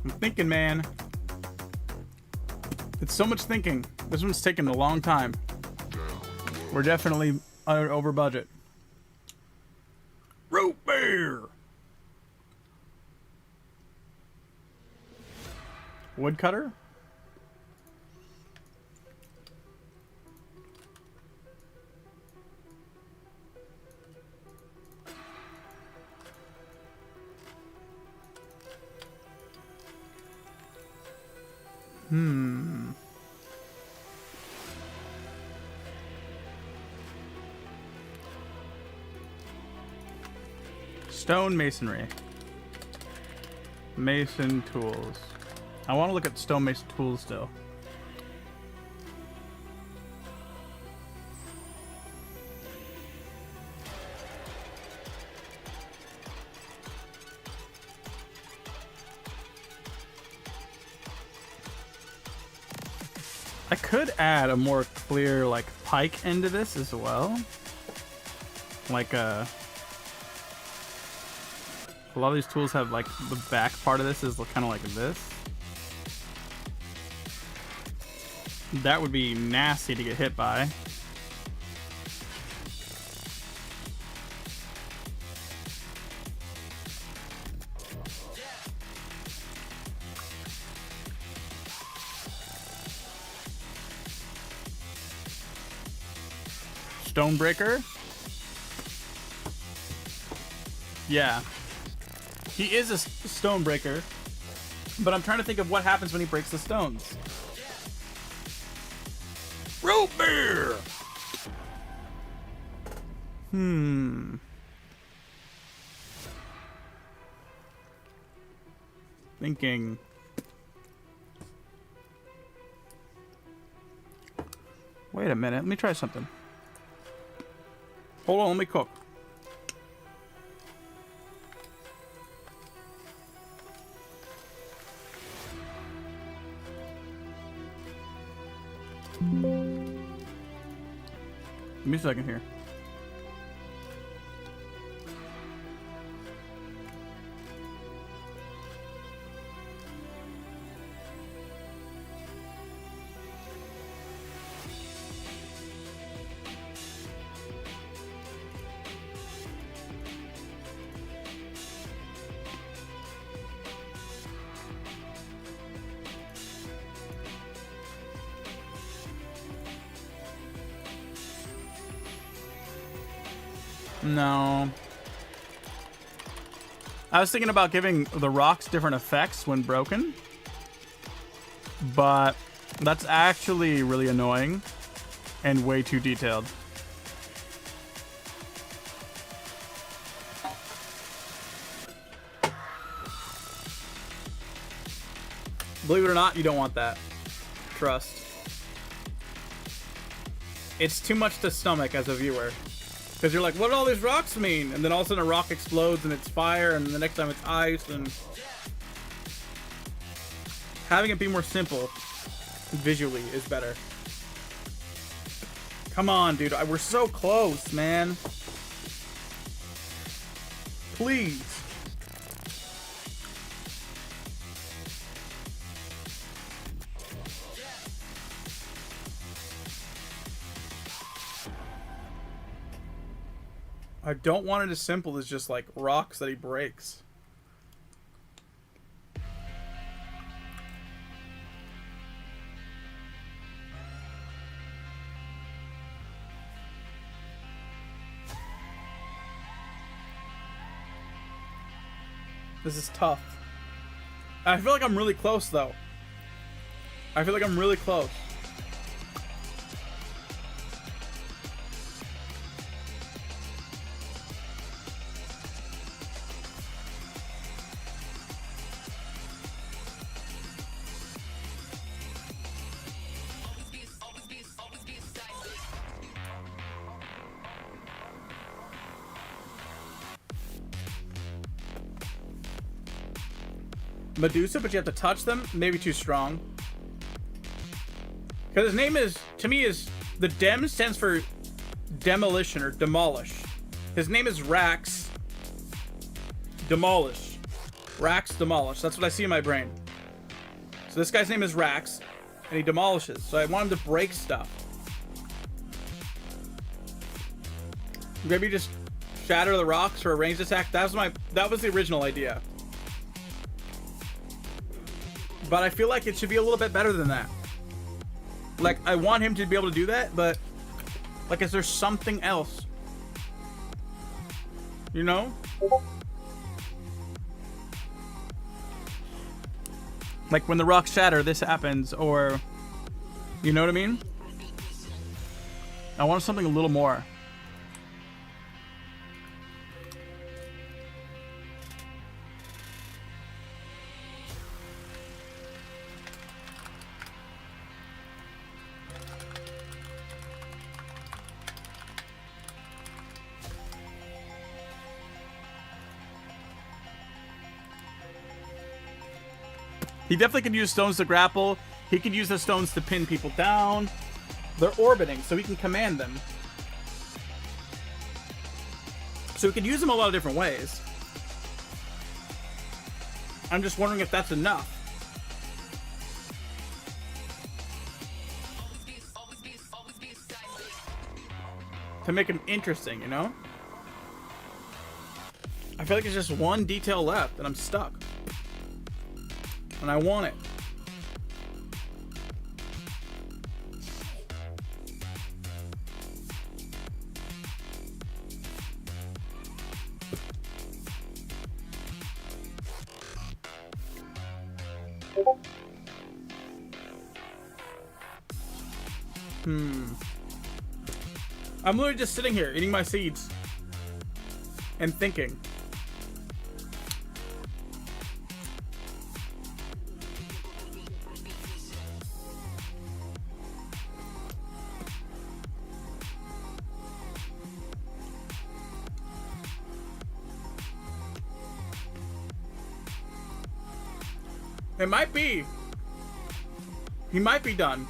I'm thinking, man. It's so much thinking. This one's taking a long time. We're definitely over budget. Root beer! Woodcutter? Stone masonry. Mason tools. I want to look at stone mason tools still. I could add a more clear like pike into this as well. Like a lot of these tools have like the back part of this is kind of like this. That would be nasty to get hit by. Stonebreaker. Yeah. He is a stonebreaker, but I'm trying to think of what happens when he breaks the stones. Root beer! Thinking. Wait a minute, let me try something. Hold on, let me cook. Give me a second here. No. I was thinking about giving the rocks different effects when broken, but that's actually really annoying and way too detailed. Believe it or not, you don't want that. Trust. It's too much to stomach as a viewer. Because you're like, what do all these rocks mean? And then all of a sudden a rock explodes and it's fire, and the next time it's ice, and... Having it be more simple visually is better. Come on, dude. We're so close, man. Please. I don't want it as simple as just like rocks that he breaks. This is tough. I feel like I'm really close though. I feel like I'm really close. Medusa, but you have to touch them. Maybe too strong. Because his name is, to me, is the Dem stands for demolition or demolish. His name is Rax Demolish. Rax Demolish. That's what I see in my brain. So this guy's name is Rax, and he demolishes. So I want him to break stuff. Maybe just shatter the rocks for a ranged attack. That was the original idea. But I feel like it should be a little bit better than that. Like, I want him to be able to do that, but... Like, is there something else? You know? Like, when the rocks shatter, this happens, or... You know what I mean? I want something a little more. He definitely can use stones to grapple. He can use the stones to pin people down. They're orbiting, so he can command them. So we can use them a lot of different ways. I'm just wondering if that's enough. To make him interesting, you know? I feel like there's just one detail left, and I'm stuck. And I want it. I'm literally just sitting here eating my seeds and thinking. It might be. He might be done.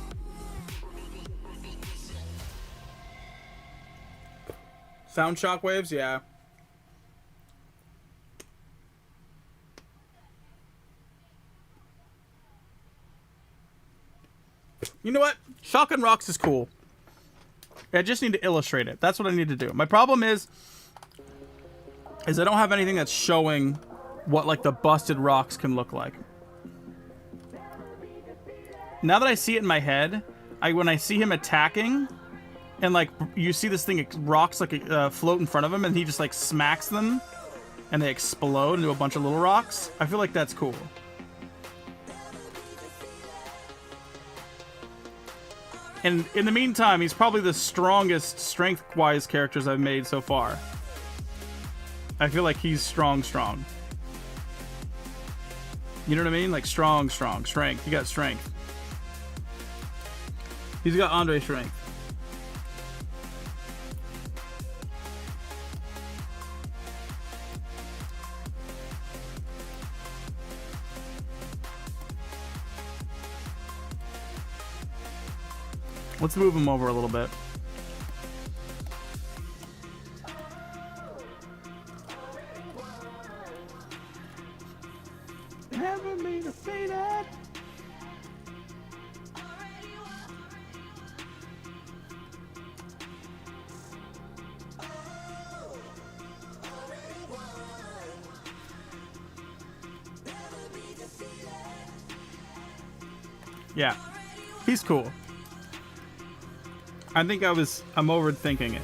Sound shockwaves, yeah. You know what? Shock and Rocks is cool. I just need to illustrate it. That's what I need to do. My problem is I don't have anything that's showing what like the busted rocks can look like. Now that I see it in my head, when I see him attacking, and like you see this thing rocks like float in front of him, and he just like smacks them, and they explode into a bunch of little rocks. I feel like that's cool. And in the meantime, he's probably the strongest strength-wise characters I've made so far. I feel like he's strong. You know what I mean? Like strong. Strength. He got strength. He's got Andre strength. Let's move him over a little bit. Never be defeated. Yeah, he's cool. I think I'm overthinking it.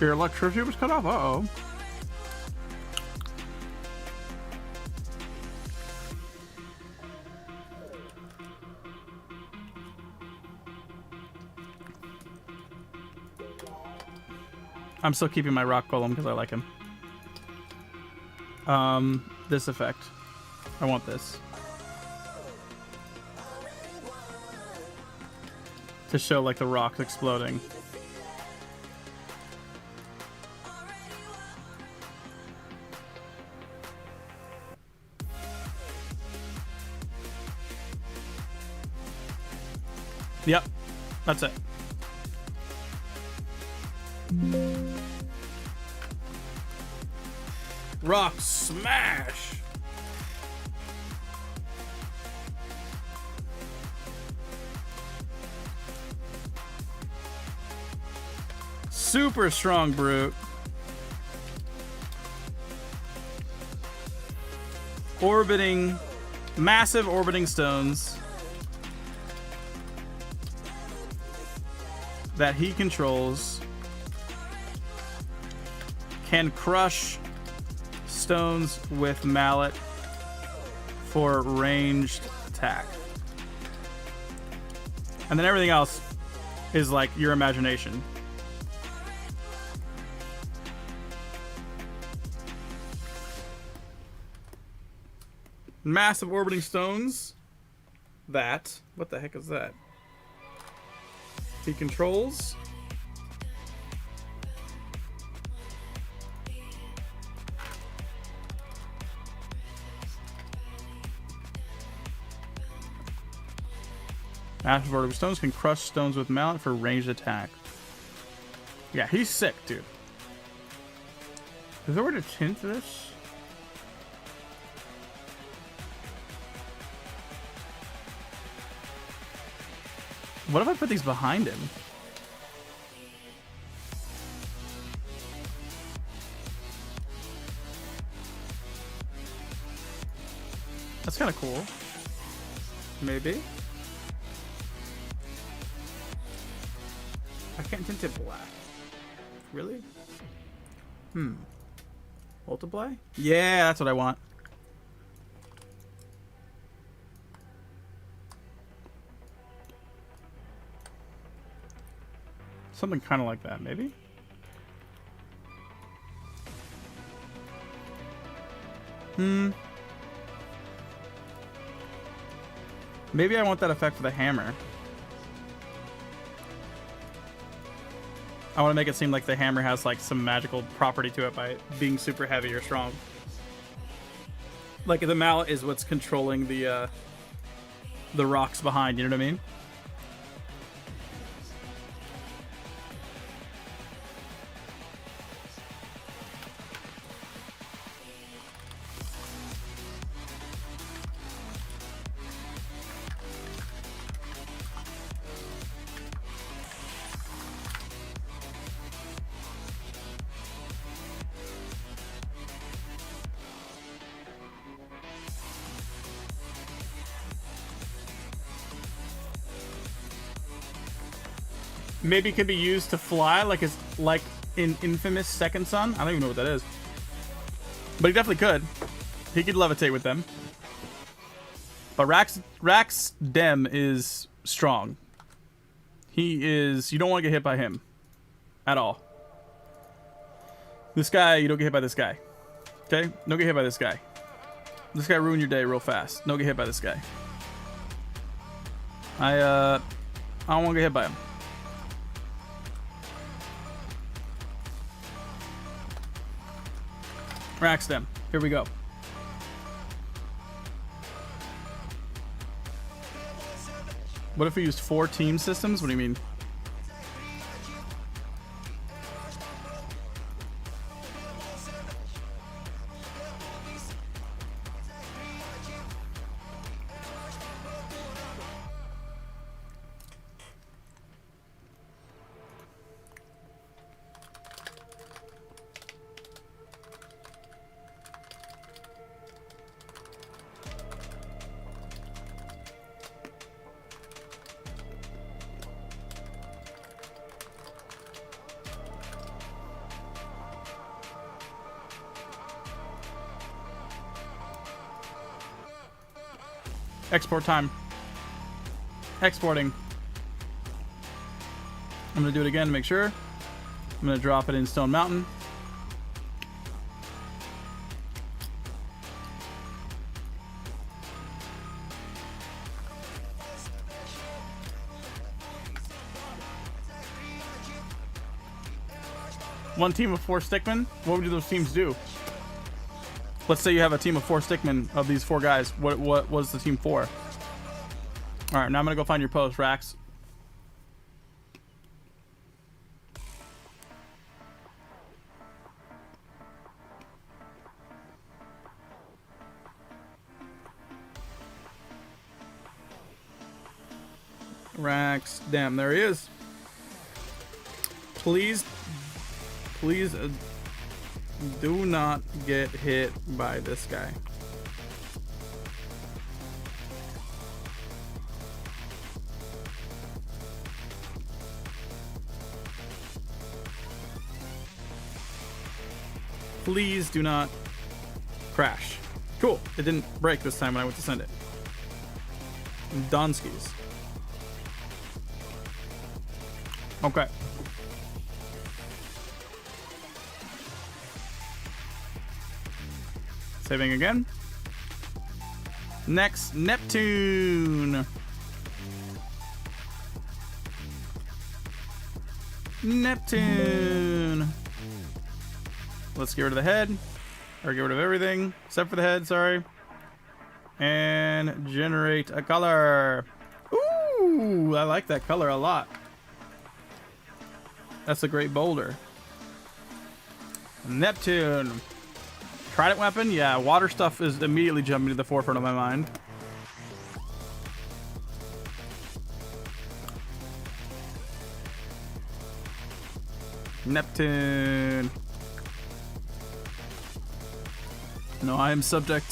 Your electricity was cut off? Uh-oh. I'm still keeping my rock golem because I like him. This effect. I want this. To show like the rocks exploding. Yep, that's it. Rock smash! Super strong brute. Orbiting, massive orbiting stones that he controls can crush stones with mallet for ranged attack. And then everything else is like your imagination. Massive orbiting stones. That. What the heck is that? He controls. Massive orbiting stones can crush stones with mallet for ranged attack. Yeah, he's sick, dude. Is there a way to tint this? What if I put these behind him? That's kind of cool. Maybe. I can't tint it black. Really? Multiply? Yeah, that's what I want. Something kind of like that, maybe? Maybe I want that effect for the hammer. I want to make it seem like the hammer has like some magical property to it by being super heavy or strong. Like the mallet is what's controlling the rocks behind, you know what I mean? maybe could be used to fly like in Infamous Second Son. I don't even know what that is. But he definitely could. He could levitate with them. But Rax Dem is strong. He is... You don't want to get hit by him. At all. This guy, you don't get hit by this guy. Okay? Don't get hit by this guy. This guy ruined your day real fast. Don't get hit by this guy. I don't want to get hit by him. Rax Dem. Here we go. What if we used 4 team systems? What do you mean? Export time. Exporting. I'm gonna do it again to make sure. I'm gonna drop it in Stone Mountain. One team of 4 stickmen. What would those teams do? Let's say you have a team of 4 stickmen of these 4 guys. What was the team for? All right, now I'm gonna go find your post, Rax. Rax, damn, there he is. Please, do not get hit by this guy. Please do not crash. Cool. It didn't break this time when I went to send it. Donskis. Okay. Saving again. Next, Neptune. Neptune. Let's get rid of the head. Or get rid of everything except for the head, sorry. And generate a color. Ooh, I like that color a lot. That's a great boulder. Neptune. Trident weapon? Yeah, water stuff is immediately jumping to the forefront of my mind. Neptune. No, I am subject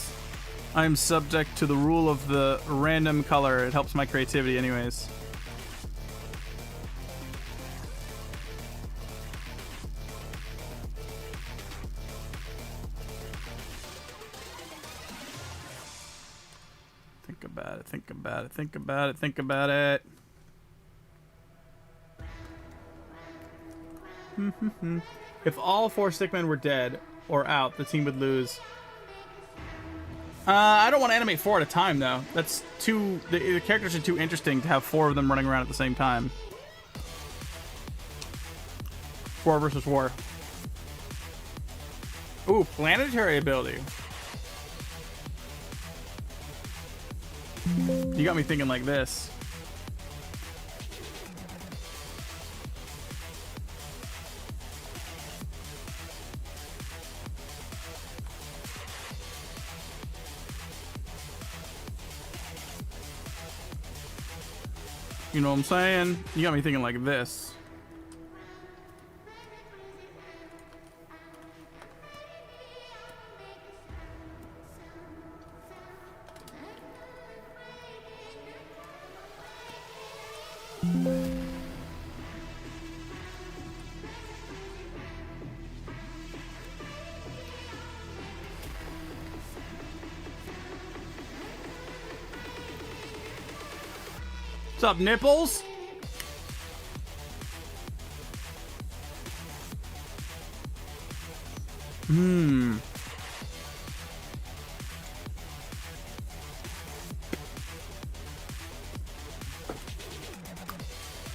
to the rule of the random color. It helps my creativity anyways. Think about it, think about it, think about it, think about it. If all 4 stickmen were dead or out, the team would lose. I don't want to animate 4 at a time, though. That's too... The characters are too interesting to have 4 of them running around at the same time. 4 versus 4. Ooh, planetary ability. You got me thinking like this. You know what I'm saying? You got me thinking like this. What's up, nipples?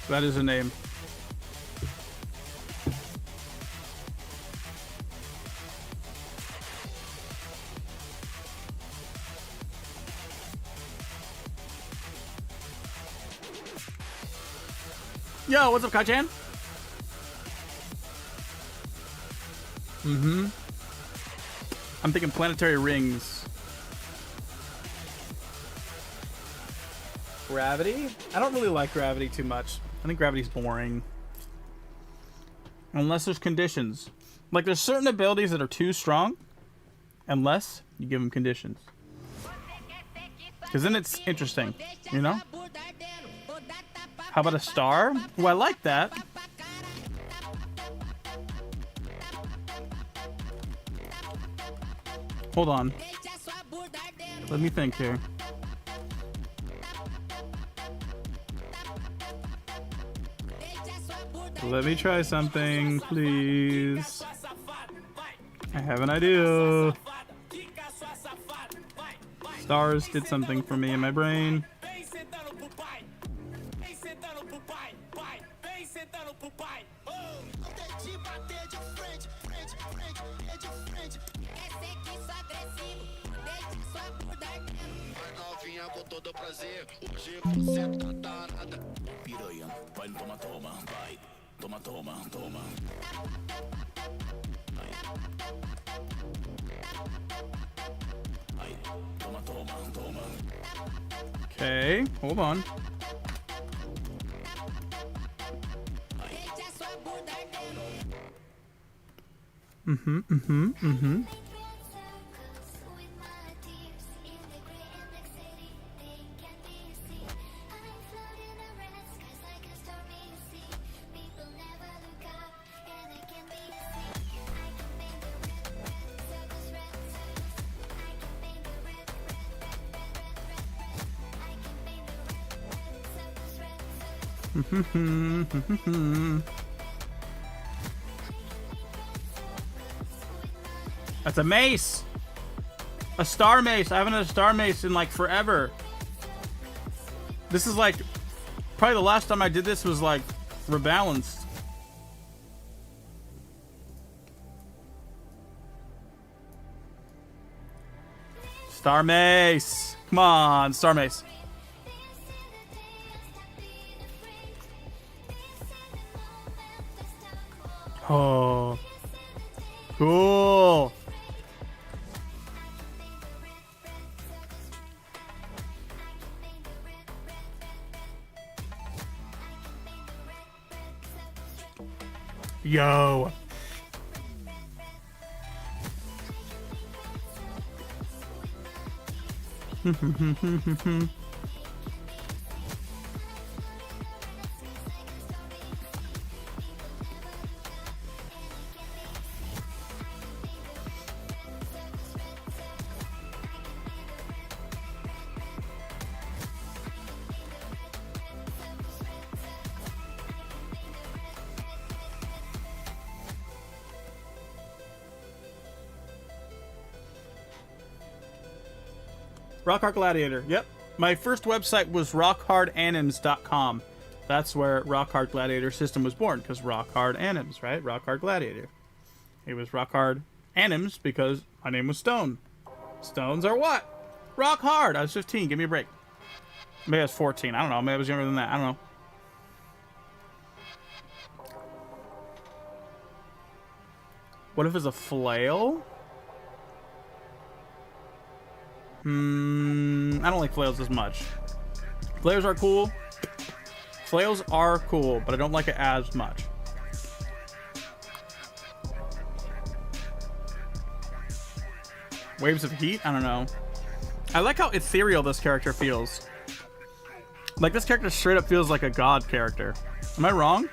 That is a name. Yo, what's up, Kachan? I'm thinking planetary rings. Gravity? I don't really like gravity too much. I think gravity's boring. Unless there's conditions. Like, there's certain abilities that are too strong. Unless you give them conditions. Because then it's interesting, you know? How about a star? Oh, I like that. Hold on. Let me think here. Let me try something, please. I have an idea. Stars did something for me in my brain. Okay, hold on. That's a mace. A star mace. I haven't had a star mace in like forever. This is like probably the last time I did this was like rebalanced. Star mace. Come on, star mace. Oh, cool. Yo. Rockhard Gladiator. Yep. My first website was rockhardanim's.com. That's where Rockhard Gladiator system was born, because Rockhard Anims, right? Rockhard Gladiator. It was Rockhard Anims because my name was Stone. Stones are what? Rock hard. I was 15. Give me a break. Maybe I was 14. I don't know. Maybe I was younger than that. I don't know. What if it's a flail? I don't like flails as much. Flails are cool. Flails are cool, but I don't like it as much. Waves of heat? I don't know. I like how ethereal this character feels. Like, this character straight up feels like a god character. Am I wrong?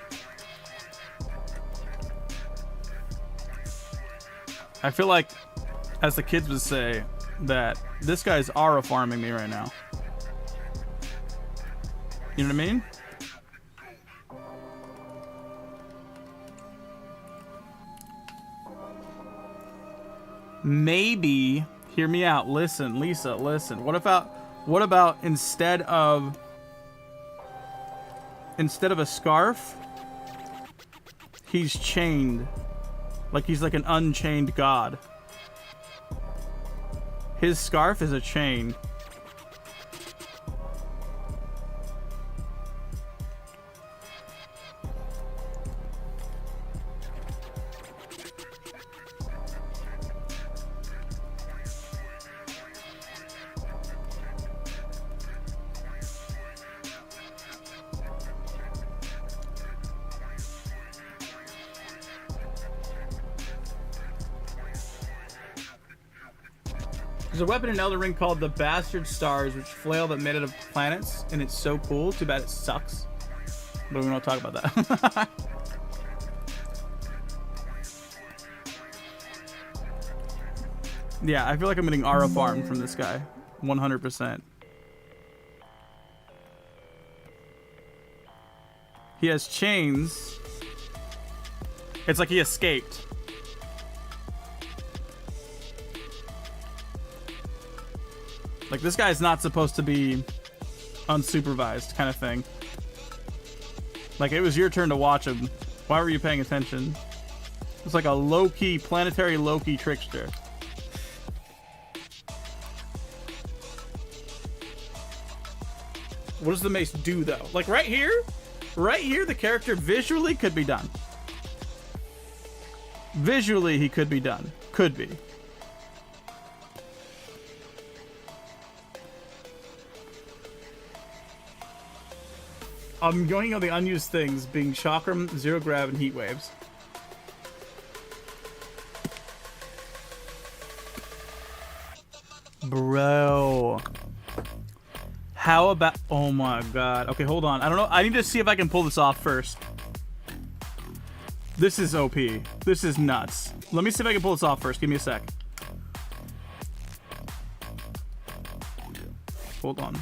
I feel like, as the kids would say, that this guy's aura farming me right now. You know what I mean? Maybe, hear me out. Listen, Lisa, listen. What about instead of a scarf, he's chained. Like he's like an unchained god. His scarf is a chain. There's a weapon in Elden Ring called the Bastard Stars, which flail that made out of planets, and it's so cool. Too bad it sucks. But we won't talk about that. Yeah, I feel like I'm getting Ara farmed from this guy. 100%. He has chains. It's like he escaped. Like, this guy's not supposed to be unsupervised, kind of thing. Like, it was your turn to watch him. Why were you paying attention? It's like a low-key, planetary low-key trickster. What does the mace do, though? Like, right here, the character visually could be done. Visually, he could be done. Could be. I'm going on the unused things being Chakram, Zero Grav, and Heat Waves. Bro. How about... Oh my god. Okay, hold on. I don't know. I need to see if I can pull this off first. This is OP. This is nuts. Let me see if I can pull this off first. Give me a sec. Hold on.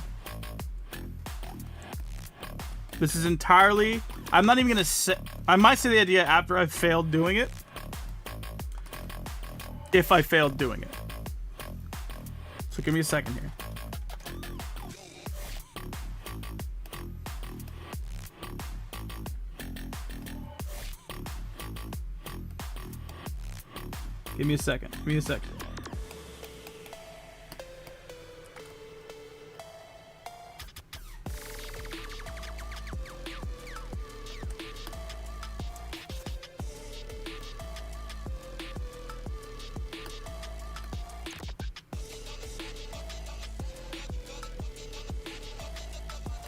This is entirely... I'm not even going to say... I might say the idea after I've failed doing it. If I failed doing it. So give me a second here. Give me a second. Give me a second.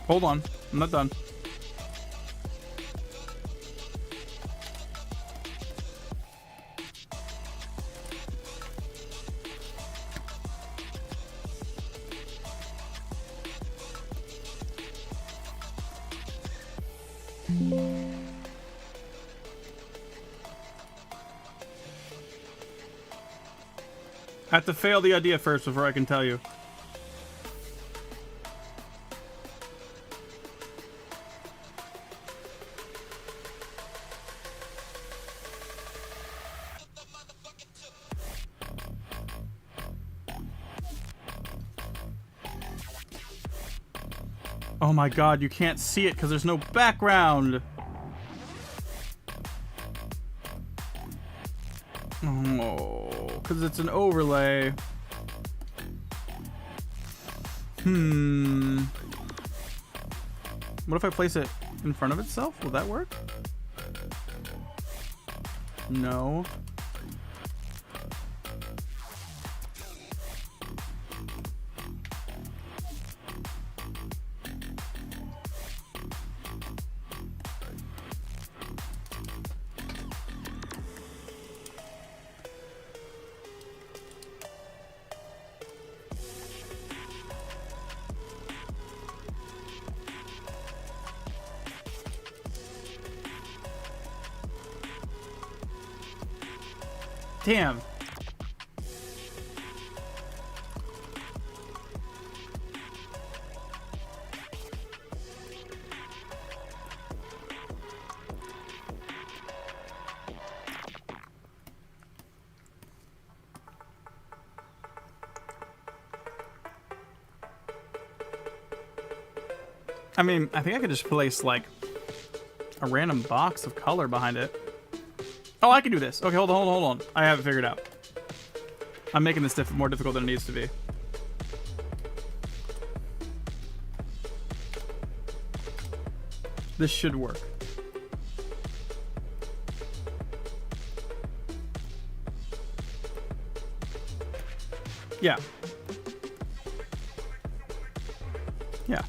Hold on. I'm not done. I have to fail the idea first before I can tell you. Oh my god, you can't see it because there's no background. Oh, because it's an overlay. What if I place it in front of itself? Will that work? No. Damn. I mean, I think I could just place like a random box of color behind it. Oh, I can do this. Okay, hold on. I have it figured out. I'm making this more difficult than it needs to be. This should work. Yeah. Yeah.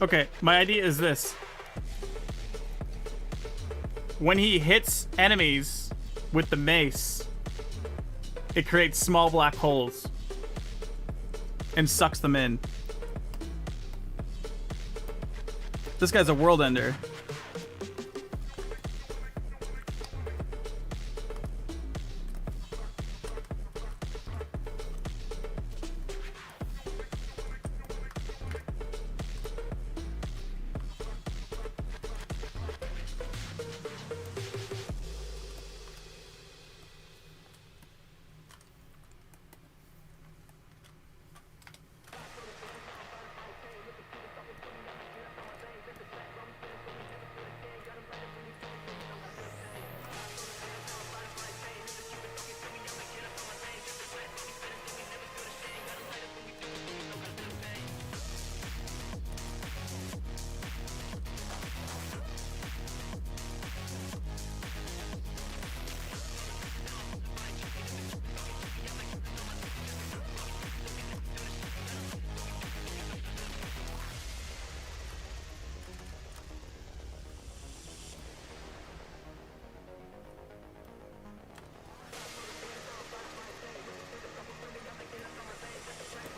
Okay, my idea is this. When he hits enemies with the mace, it creates small black holes and sucks them in. This guy's a world ender.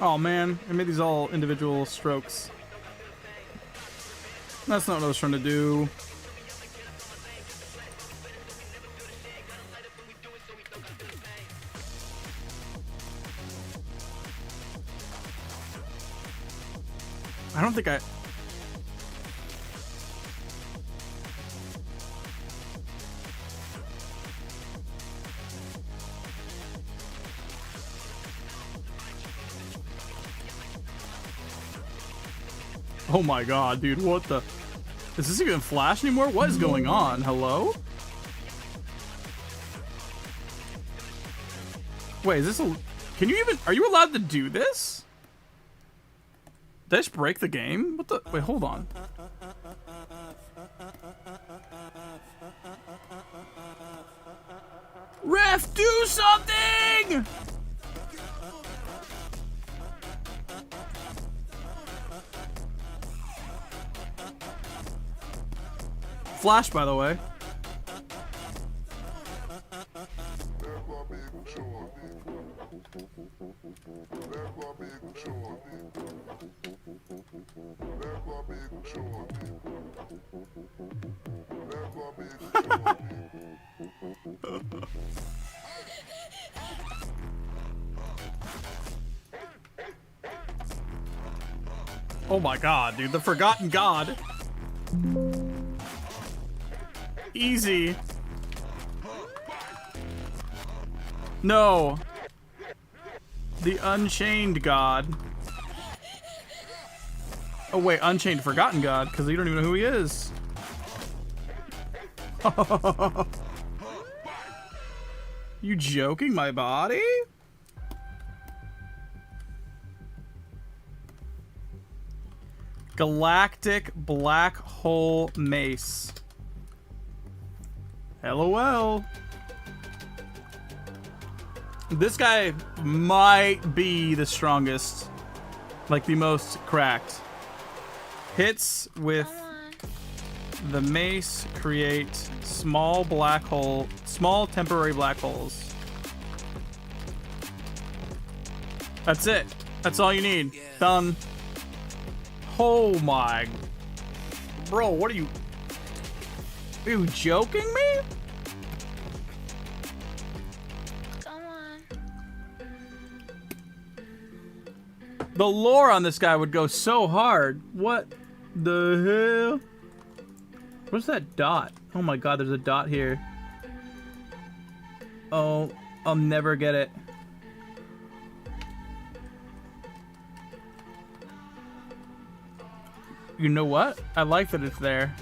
Oh man, I made these all individual strokes. That's not what I was trying to do. I don't think I... Oh my god, dude, what the... Is this even Flash anymore? What is going on? Hello? Wait, is this a... Can you even... Are you allowed to do this? Did I just break the game? What the... Wait, hold on. Ref, do something! Flash, by the way. Oh my god, dude, the Forgotten God. Easy. No. The Unchained God. Oh wait, Unchained Forgotten God, because you don't even know who he is. You joking, my body? Galactic Black Hole Mace. LOL. This guy might be the strongest. Like the most cracked. Hits with the mace create small temporary black holes. That's it. That's all you need. Done. Oh my. Bro, what are you... Are you joking me? Come on. The lore on this guy would go so hard. What the hell? What's that dot? Oh my god, there's a dot here. Oh, I'll never get it. You know what? I like that it's there.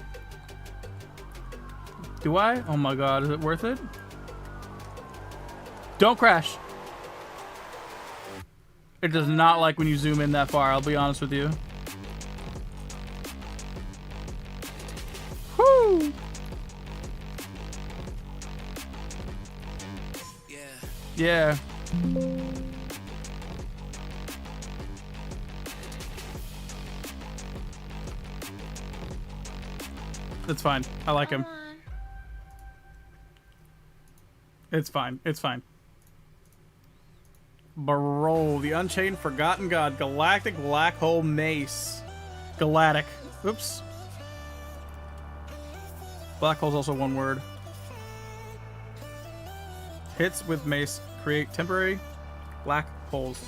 Do I? Oh my god, is it worth it? Don't crash. It does not like when you zoom in that far, I'll be honest with you. Woo! Yeah. That's fine. I like him. Come on. It's fine. It's fine. Bro, the Unchained Forgotten God, Galactic Black Hole Mace. Galactic. Oops. Black hole's also one word. Hits with mace create temporary black holes.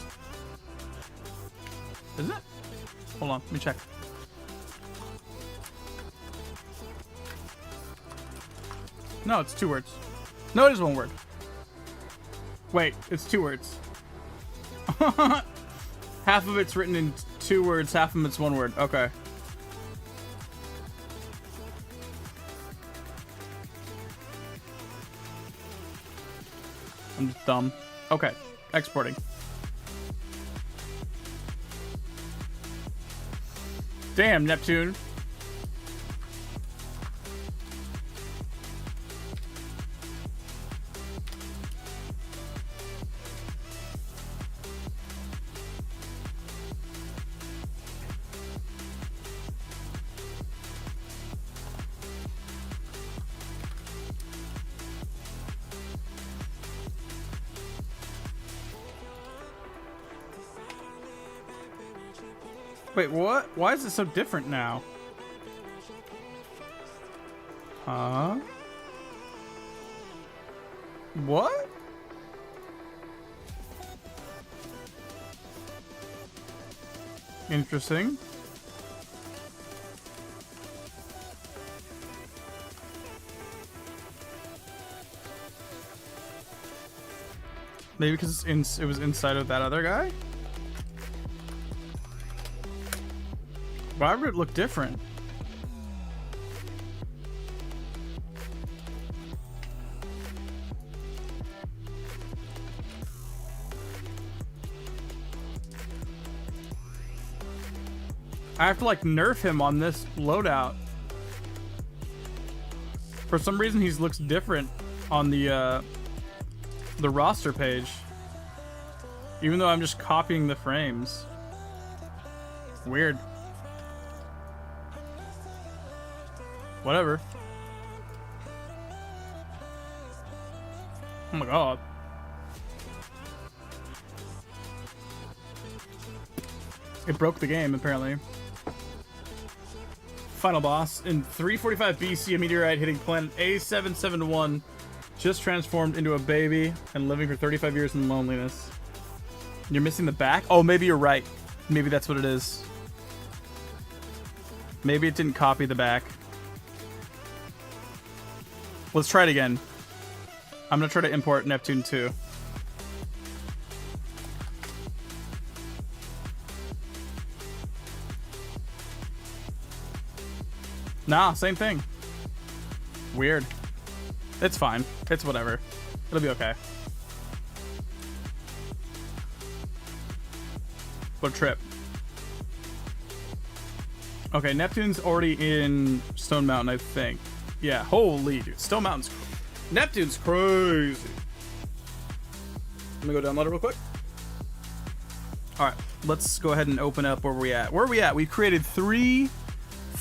Is it? Hold on, let me check. No, it's 2 words. No, it is 1 word. Wait, it's 2 words. Half of it's written in 2 words, half of it's 1 word. Okay. I'm just dumb. Okay, exporting. Damn, Neptune. Wait, what? Why is it so different now? Huh? What? Interesting. Maybe because it was inside of that other guy? Why would it look different? I have to like nerf him on this loadout. For some reason he looks different on the roster page. Even though I'm just copying the frames. Weird. Whatever. Oh my god. It broke the game, apparently. Final boss. In 345 BC, a meteorite hitting planet A771 just transformed into a baby and living for 35 years in loneliness. You're missing the back? Oh, maybe you're right. Maybe that's what it is. Maybe it didn't copy the back. Let's try it again. I'm gonna try to import Neptune 2. Nah, same thing. Weird. It's fine. It's whatever. It'll be okay. What a trip. Okay, Neptune's already in Stone Mountain, I think. Yeah, holy dude. Stone Mountain's... Neptune's crazy. Let me go download it real quick. Alright, let's go ahead and open up where we at. Where are we at? We created 3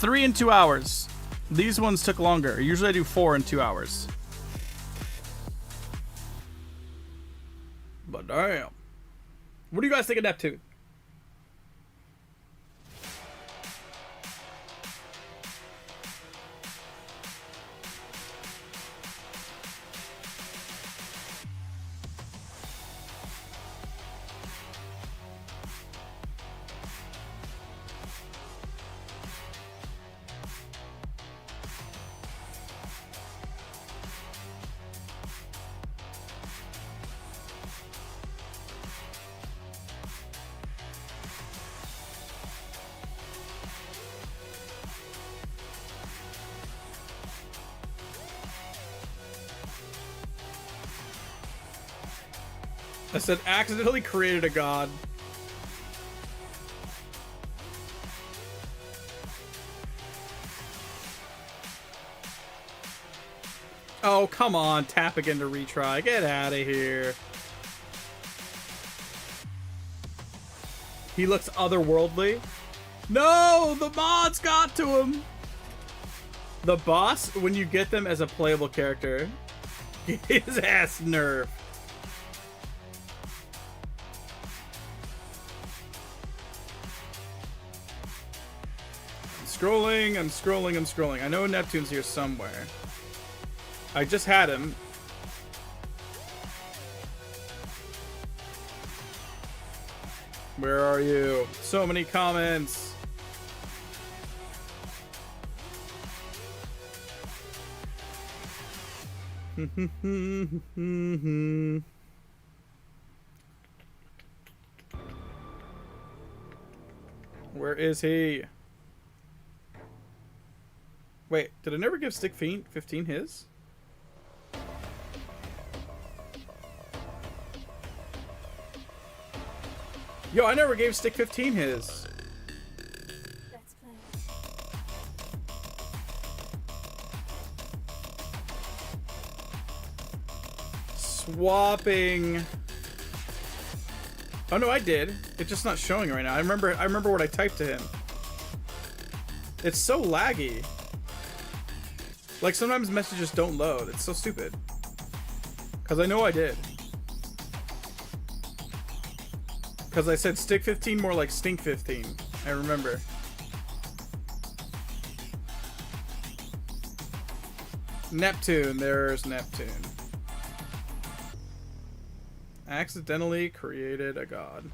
in 2 hours. These ones took longer. Usually I do 4 in 2 hours. But damn. What do you guys think of Neptune? I said accidentally created a god. Oh, come on. Tap again to retry. Get out of here. He looks otherworldly. No! The mods got to him! The boss, when you get them as a playable character, his ass nerfed. I'm scrolling. I know Neptune's here somewhere. I just had him. Where are you? So many comments. Where is he? Wait, did I never give Stick 15 his? Yo, I never gave Stick 15 his. Let's play. Swapping. Oh no, I did. It's just not showing right now. I remember what I typed to him. It's so laggy. Like sometimes messages don't load. It's so stupid. Cause I know I did. Cause I said Stick 15 more like Stink 15. I remember. Neptune. There's Neptune. Accidentally created a god.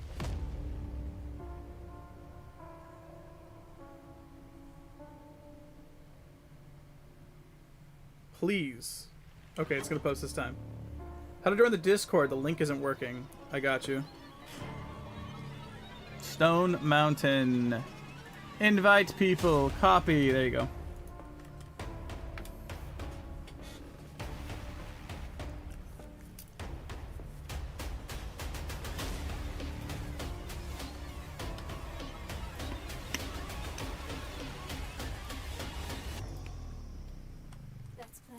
Please. Okay, it's gonna post this time. How to join the Discord? The link isn't working. I got you. Stone Mountain. Invite people. Copy. There you go. Let's play.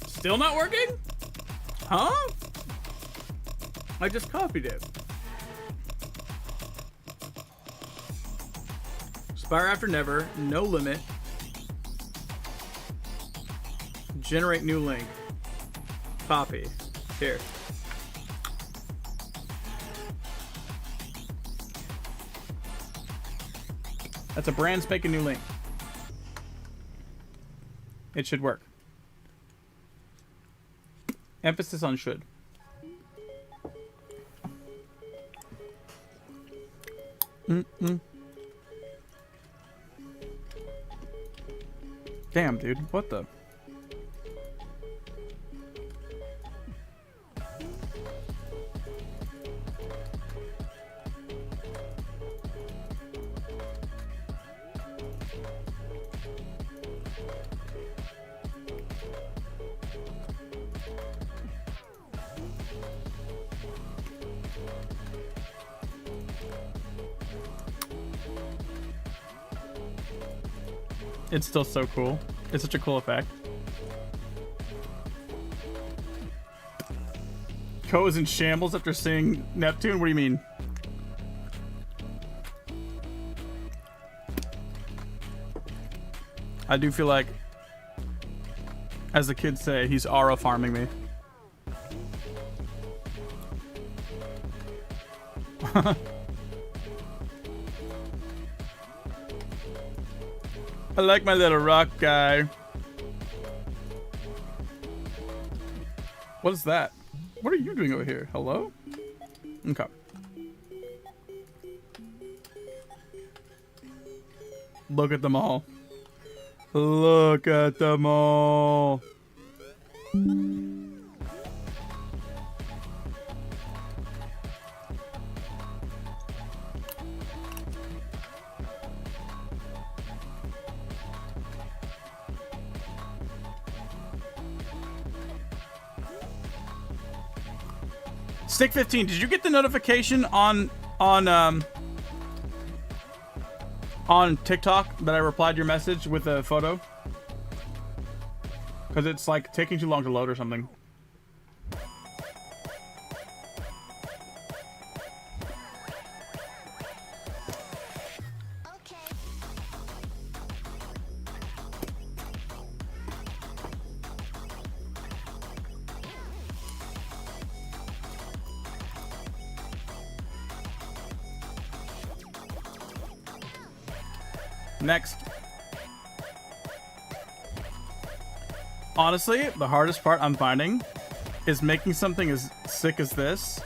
Still not working? Huh? I just copied it. Spire after never. No limit. Generate new link. Copy. Here. That's a brand spanking new link. It should work. Emphasis on should. Damn, dude. What the? It's still so cool. It's such a cool effect. Ko is in shambles after seeing Neptune? What do you mean? I do feel like, as the kids say, he's aura farming me. I like my little rock guy. What is that? What are you doing over here? Hello? Okay. Look at them all. Look at them all. Stick 15, did you get the notification on TikTok that I replied to your message with a photo? Because it's like taking too long to load or something. Next. Honestly, the hardest part I'm finding is making something as sick as this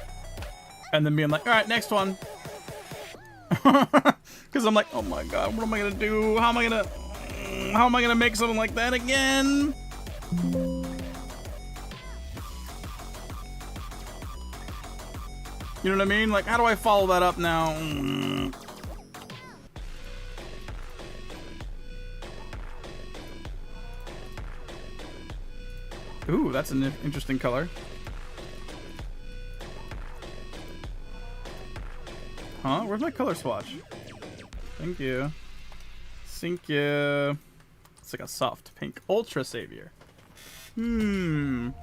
and then being like, all right, next one. Because I'm like, oh my god, what am I gonna do? How am I gonna make something like that again? You know what I mean? Like, how do I follow that up now? Ooh, that's an interesting color. Huh? Where's my color swatch? Thank you. Thank you. It's like a soft pink. Ultra Savior. That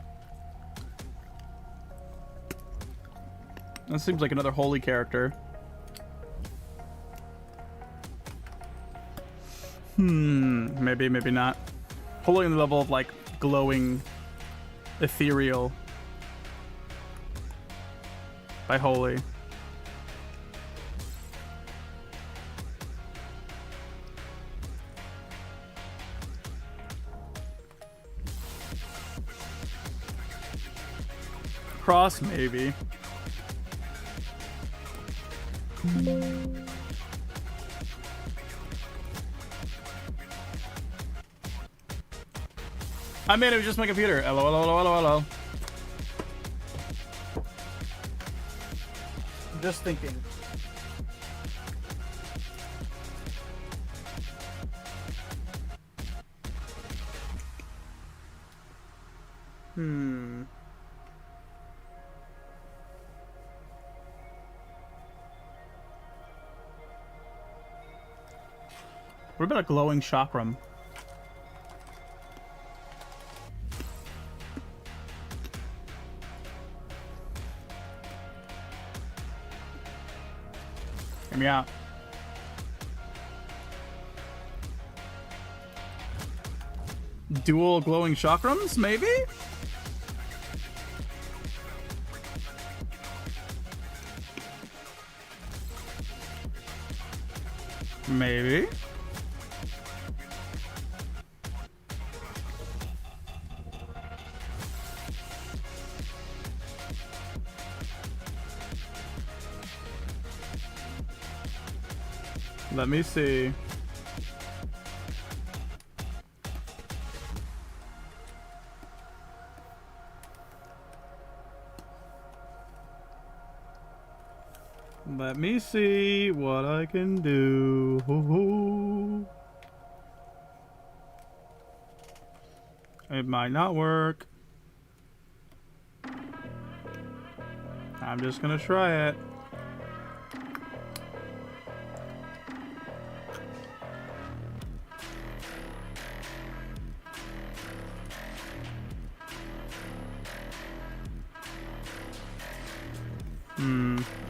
seems like another holy character. Maybe, maybe not. Holy in the level of like glowing, ethereal by holy. Cross, maybe. I made it with just my computer. LOL. Just thinking. What about a glowing chakram? Hear me out. Dual glowing chakrams, maybe? Maybe. Let me see. Let me see what I can do. It might not work. I'm just gonna try it.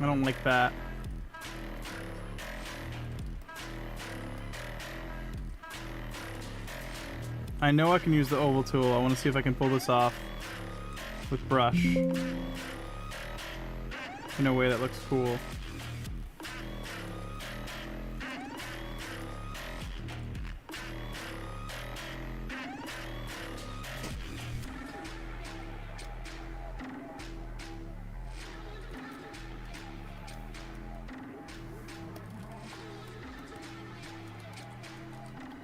I don't like that. I know I can use the oval tool. I want to see if I can pull this off with brush in a way that looks cool.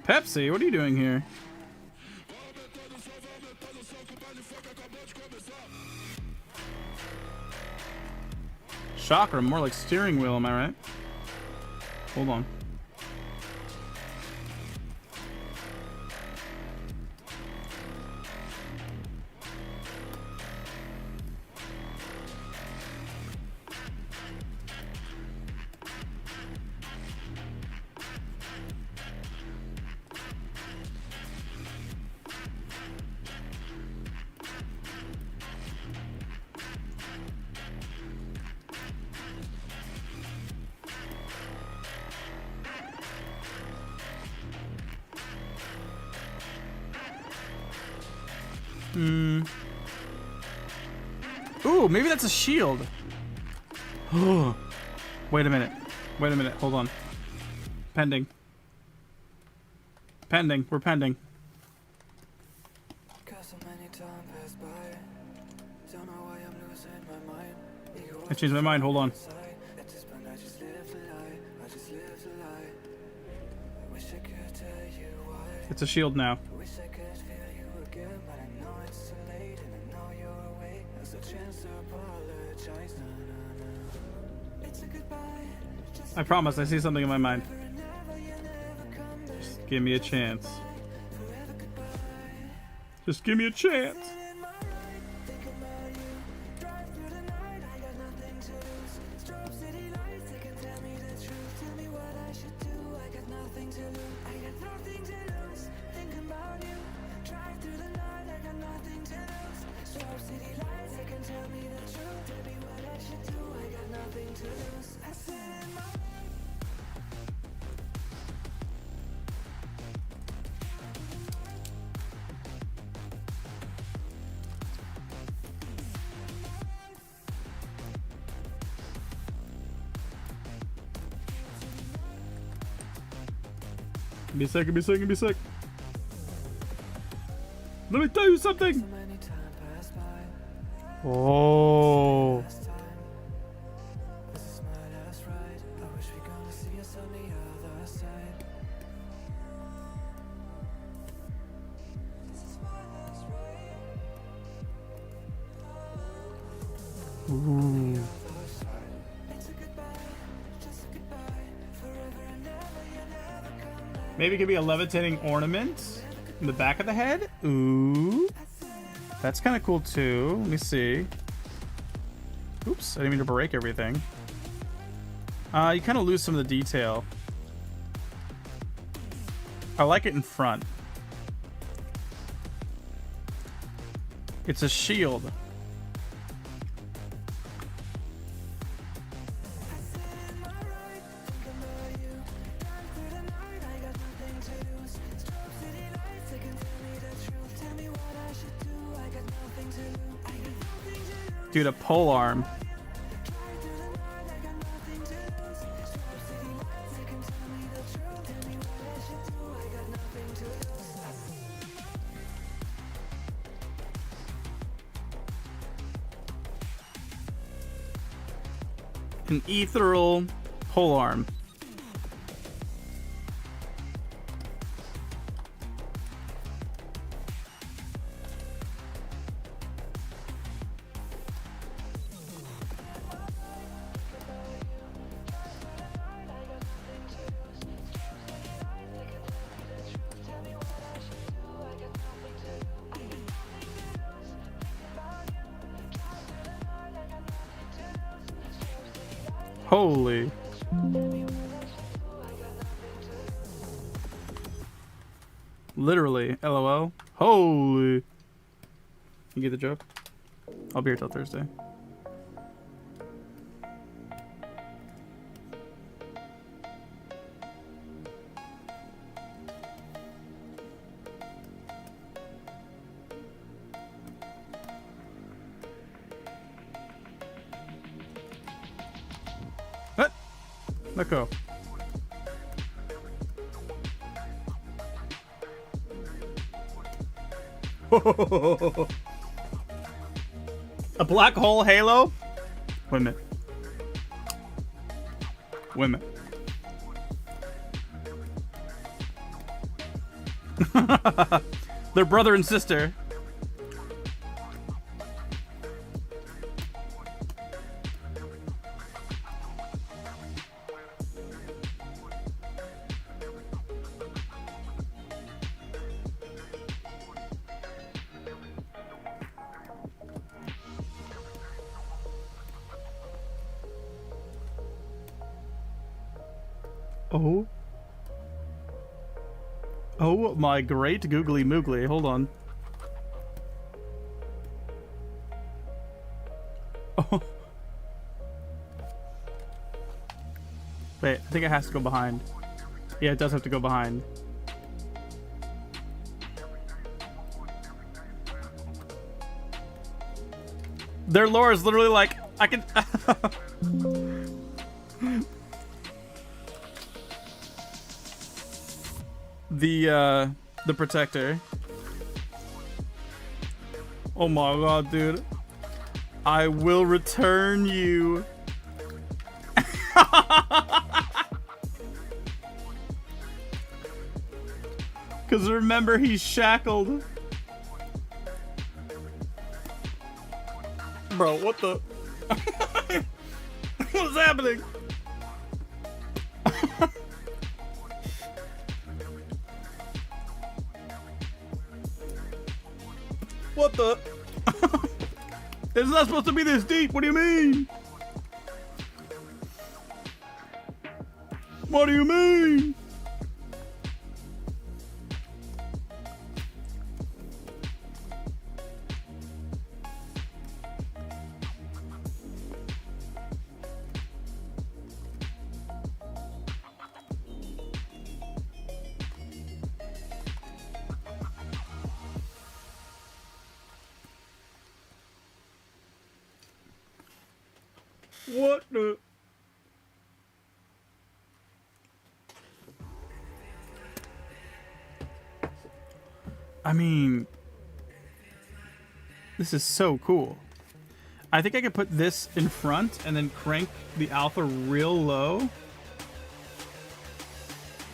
Pepsi, what are you doing here? Chakra, more like steering wheel, am I right? Hold on. Hmm. Ooh, maybe that's a shield. Oh. Wait a minute. Wait a minute. Hold on. Pending. Pending. We're pending. I changed my mind. Hold on. It's a shield now. I promise, I see something in my mind. Just give me a chance. Just give me a chance. Give me a sec, give me a sec, give me a sec. Let me tell you something! Oh. Ooh. Maybe it could be a levitating ornament in the back of the head. Ooh. That's kind of cool too. Let me see. Oops, I didn't mean to break everything. You kind of lose some of the detail. I like it in front. It's a shield. Dude, a pole arm. An ethereal pole arm. Holy. Literally, LOL. Holy. You get the joke? I'll be here till Thursday. What? Let go. A black hole halo? Wait a minute. Wait a minute. They're brother and sister. Oh. Oh my great googly moogly. Hold on. Oh. Wait, I think it has to go behind. Yeah, it does have to go behind. Their lore is literally like, I can... the protector. Oh my god, dude. I will return you. Because remember, he's shackled. Bro, what the? What's happening? What the? It's not supposed to be this deep. What do you mean? What do you mean? What the? I mean, this is so cool. I think I could put this in front and then crank the alpha real low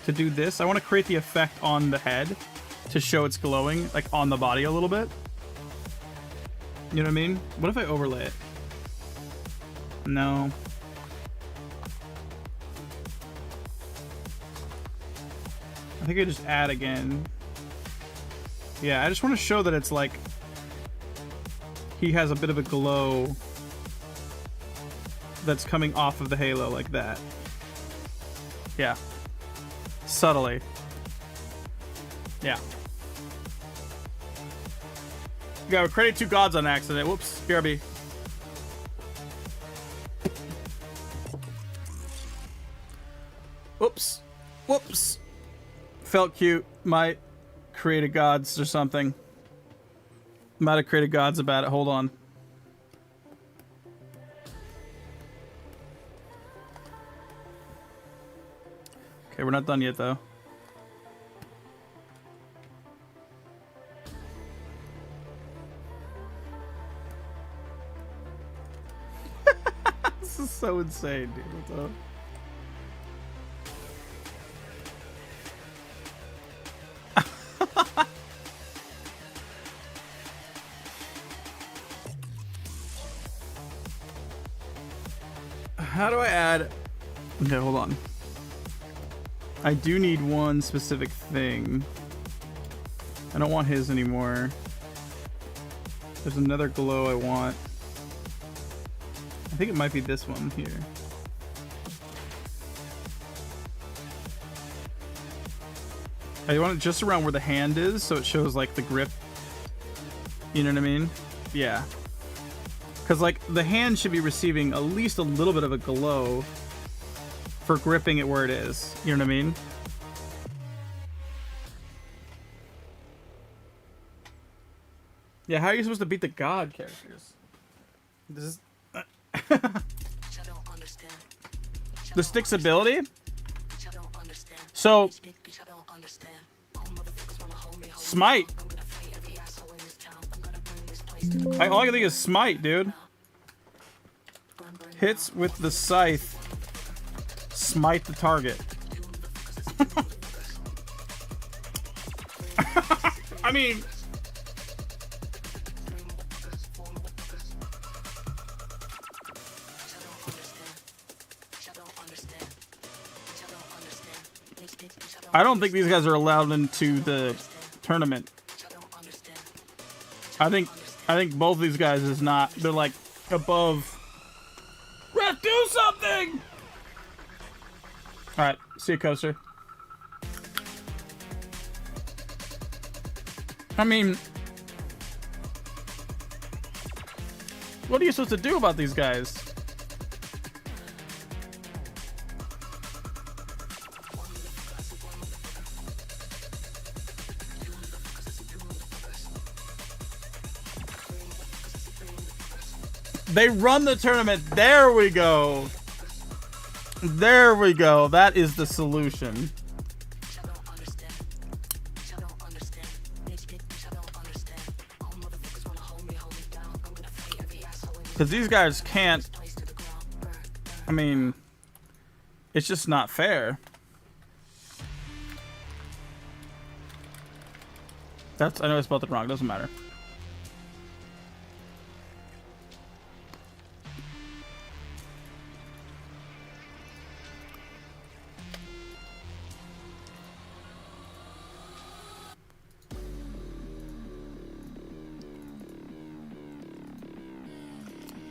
to do this. I want to create the effect on the head to show it's glowing, like on the body a little bit. You know what I mean? What if I overlay it? No. I think I just add again. Yeah, I just want to show that it's like he has a bit of a glow that's coming off of the halo like that. Yeah. Subtly. Yeah. Yeah, we created two gods on accident. Whoops, BRB. Whoops. Whoops. Felt cute. Might create a gods or something. Might have created gods about it. Hold on. Okay, we're not done yet though. This is so insane, dude. What's up? How do I add... Okay, hold on. I do need one specific thing. I don't want his anymore. There's another glow I want. I think it might be this one here. I want it just around where the hand is, so it shows like the grip. You know what I mean? Yeah. Because like the hand should be receiving at least a little bit of a glow for gripping it where it is. You know what I mean? Yeah, how are you supposed to beat the god characters? This is... The stick's ability? So... Smite. All I can think is smite, dude. Hits with the scythe. Smite the target. I mean... I don't think these guys are allowed into the tournament. I think both these guys is not. They're like above. Ref, do something! Alright, see you, Coaster. I mean, what are you supposed to do about these guys? They run the tournament. There we go. There we go. That is the solution. Because these guys can't. I mean, it's just not fair. That's. I know I spelled it wrong. Doesn't matter.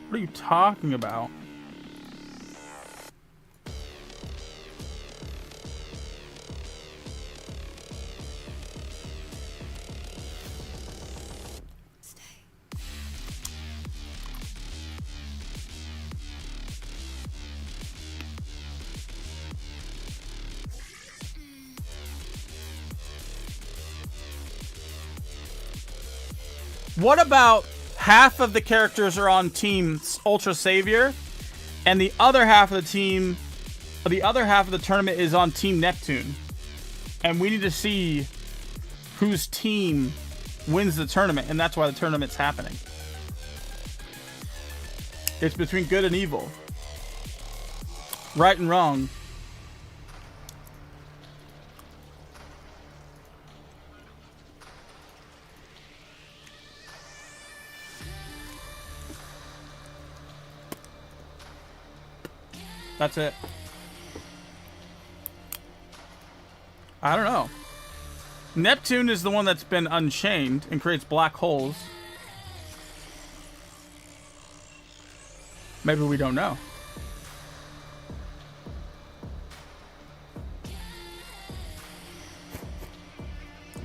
What are you talking about? What about half of the characters are on Team Ultra Savior, and the other half of the team, the other half of the tournament is on Team Neptune, and we need to see whose team wins the tournament, and that's why the tournament's happening. It's between good and evil, right and wrong. That's it. I don't know. Neptune is the one that's been unchained and creates black holes. Maybe we don't know.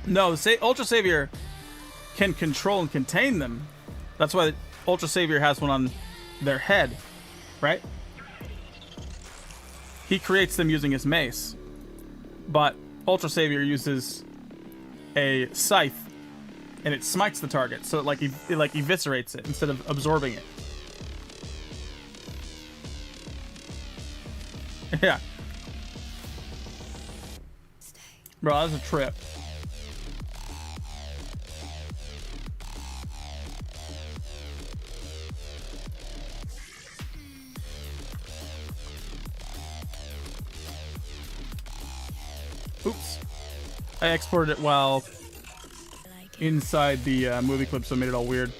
No, Ultra Savior can control and contain them. That's why Ultra Savior has one on their head, right? He creates them using his mace, but Ultra Savior uses a scythe, and it smites the target, so it eviscerates it instead of absorbing it. Yeah, bro, that's a trip. Oops. I exported it while inside the movie clip, so it made it all weird.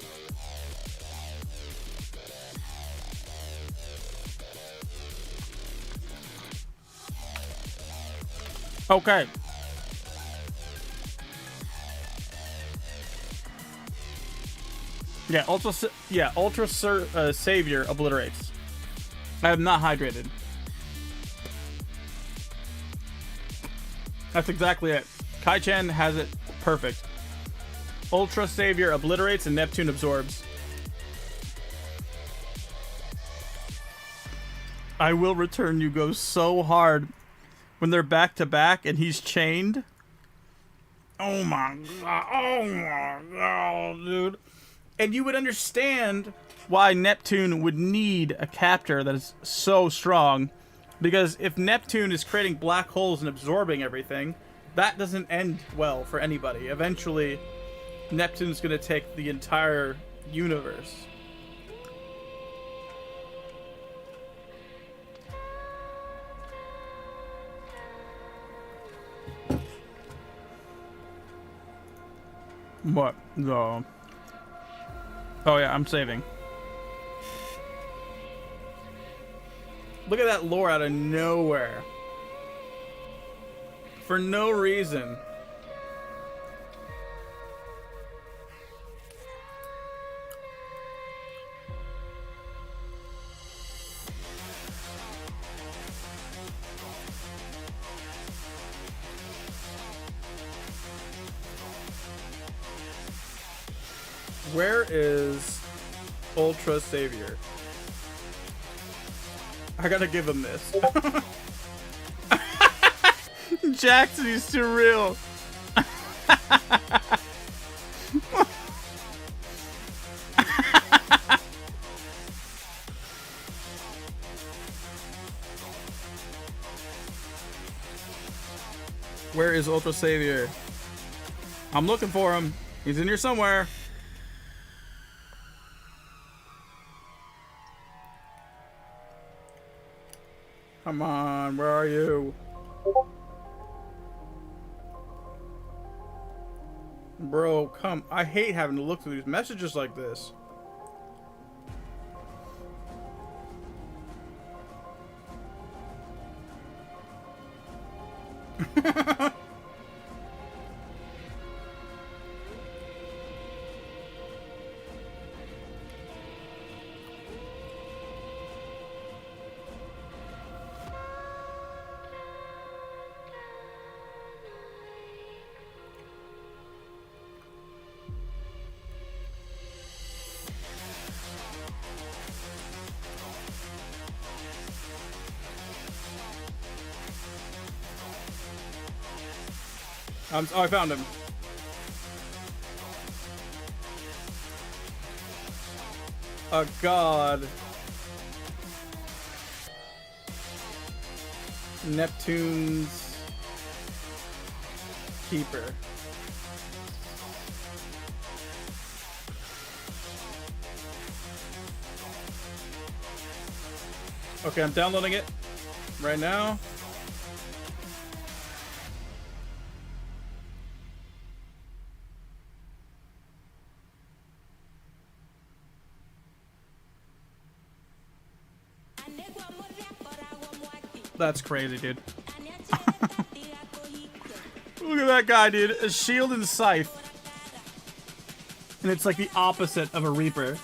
Okay. Yeah, Ultra Savior obliterates. I have not hydrated. That's exactly it. Kai-Chan has it perfect. Ultra Savior obliterates and Neptune absorbs. I Will Return You goes so hard when they're back to back and he's chained. Oh my god. Oh my god, dude. And you would understand why Neptune would need a captor that is so strong. Because if Neptune is creating black holes and absorbing everything, that doesn't end well for anybody. Eventually, Neptune's going to take the entire universe. What? No. Oh yeah, I'm saving. Look at that lore out of nowhere. For no reason. Where is Ultra Savior? I gotta give him this. Jackson, he's too real. Where is Ultra Savior? I'm looking for him. He's in here somewhere. Come on, where are you? Bro, come. I hate having to look through these messages like this. Oh, I found him. Oh, God. Neptune's Keeper. Okay, I'm downloading it right now. That's crazy, dude. Look at that guy, dude. A shield and scythe. And it's like the opposite of a Reaper.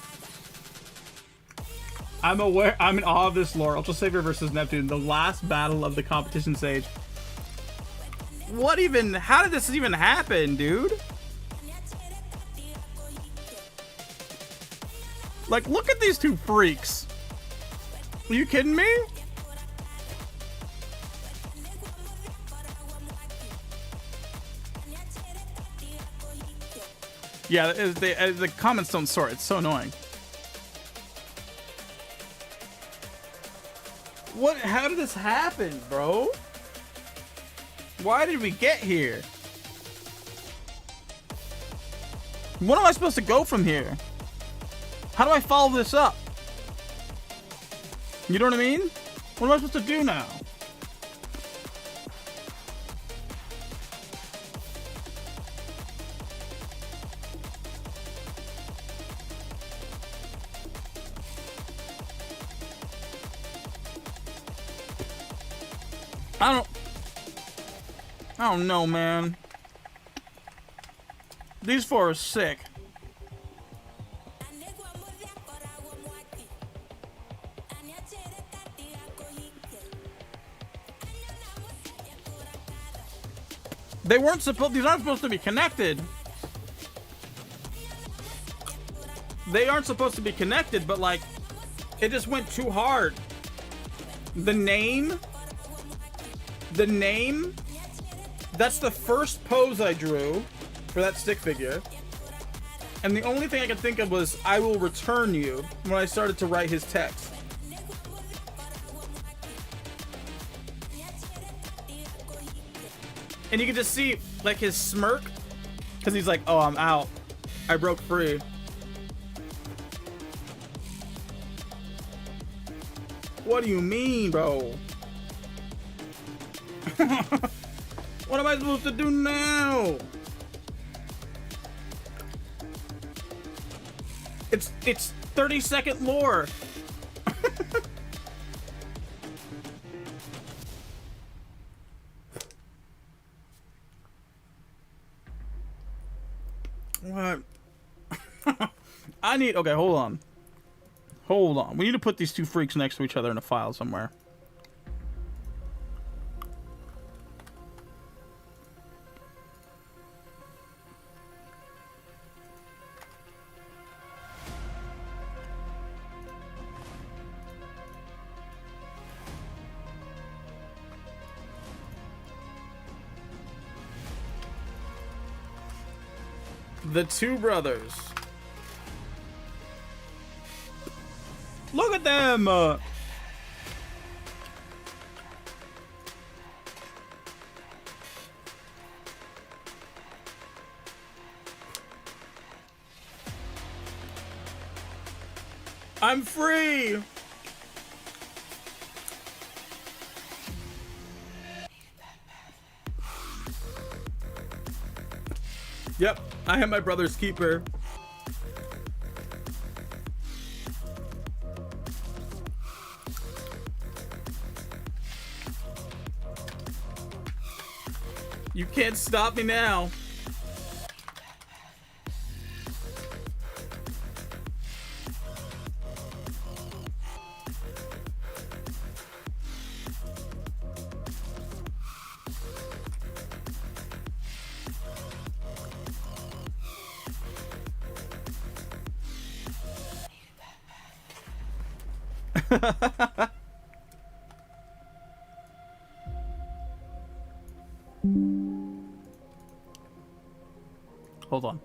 I'm in awe of this lore. Ultra Savior versus Neptune. The last battle of the competition stage. What even? How did this even happen, dude? Like, look at these two freaks. Are you kidding me? Yeah, the comments don't sort. It's so annoying. What? How did this happen, bro? Why did we get here? What am I supposed to go from here? How do I follow this up? You know what I mean? What am I supposed to do now? I don't know, man. These four are sick. They weren't supposed. These aren't supposed to be connected. They aren't supposed to be connected, but like, it just went too hard. The name. That's the first pose I drew for that stick figure. And the only thing I could think of was, I will return you, when I started to write his text. And you can just see, like, his smirk. Because he's like, oh, I'm out. I broke free. What do you mean, bro? What am I supposed to do now? It's 30-second lore. What? Okay, hold on. We need to put these two freaks next to each other in a file somewhere. The two brothers. Look at them. I'm free! Yep, I am my brother's keeper. You can't stop me now. Hold on.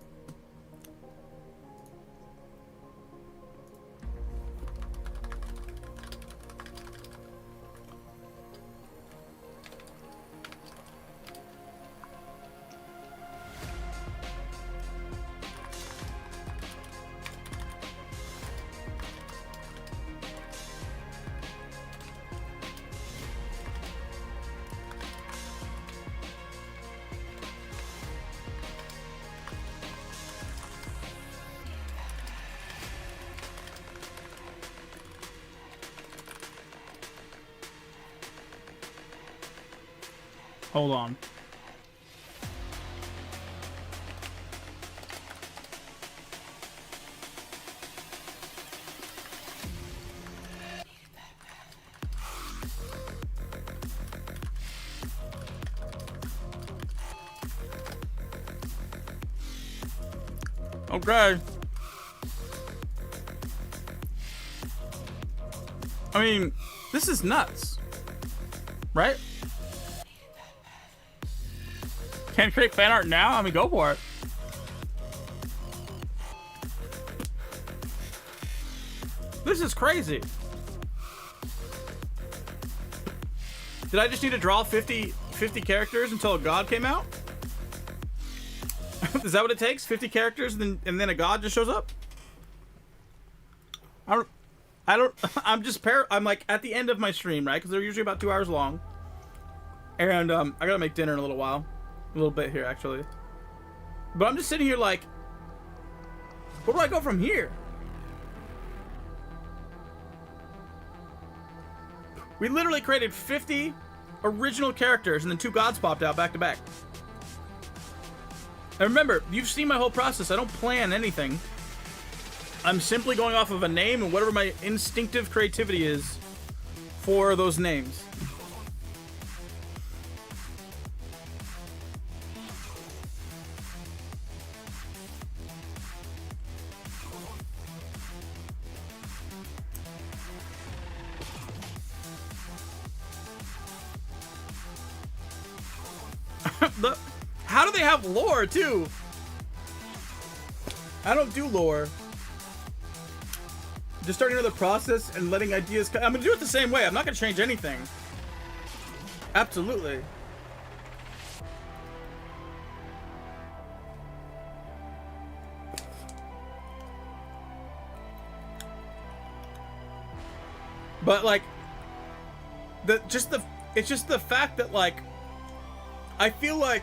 Hold on. Okay. I mean, this is nuts. Right? Can create fan art now? I mean, go for it. This is crazy. Did I just need to draw 50 characters until a god came out? Is that what it takes? 50 characters and then a god just shows up? I don't I'm like at the end of my stream, right? Because they're usually about 2 hours long. And I gotta make dinner in a little while. A little bit here, actually. But I'm just sitting here like, where do I go from here? We literally created 50 original characters and then 2 gods popped out back to back. And remember, you've seen my whole process. I don't plan anything. I'm simply going off of a name and whatever my instinctive creativity is for those names. How do they have lore too? I don't do lore. Just starting another process and letting ideas come. I'm gonna do it the same way. I'm not gonna change anything. Absolutely. But like, it's just the fact that like, I feel like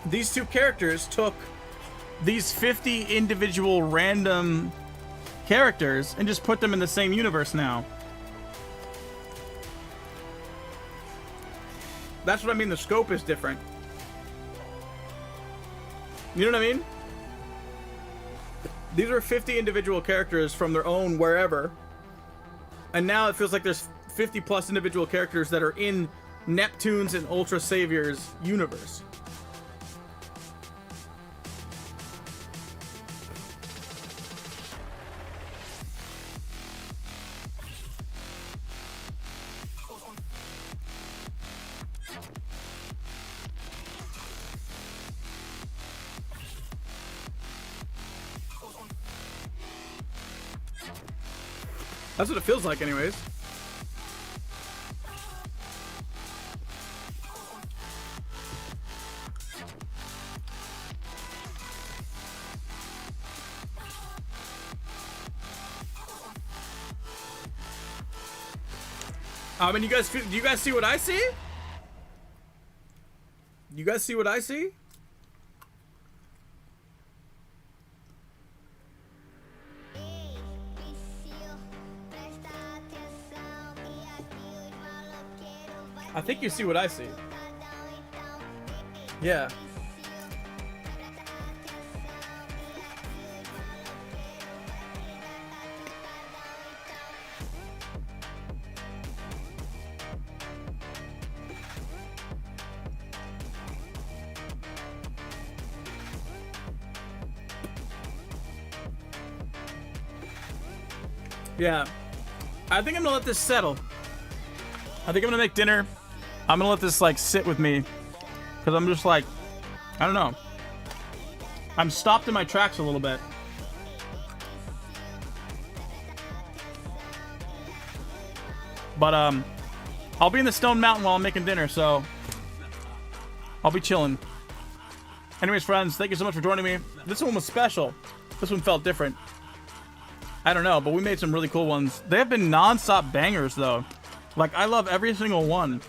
these 2 characters took these 50 individual random characters and just put them in the same universe now. That's what I mean, the scope is different. You know what I mean? These are 50 individual characters from their own wherever. And now it feels like there's 50 plus individual characters that are in Neptune's and Ultra Savior's universe. That's what it feels like anyways. I mean, do you guys see what I see? You guys see what I see? I think you see what I see. Yeah. Yeah. I think I'm gonna let this settle. I think I'm gonna make dinner. I'm gonna let this like sit with me. Cause I'm just like, I don't know. I'm stopped in my tracks a little bit. But I'll be in the Stone Mountain while I'm making dinner, so I'll be chilling. Anyways, friends, thank you so much for joining me. This one was special. This one felt different. I don't know, but we made some really cool ones. They have been non-stop bangers, though. Like, I love every single one.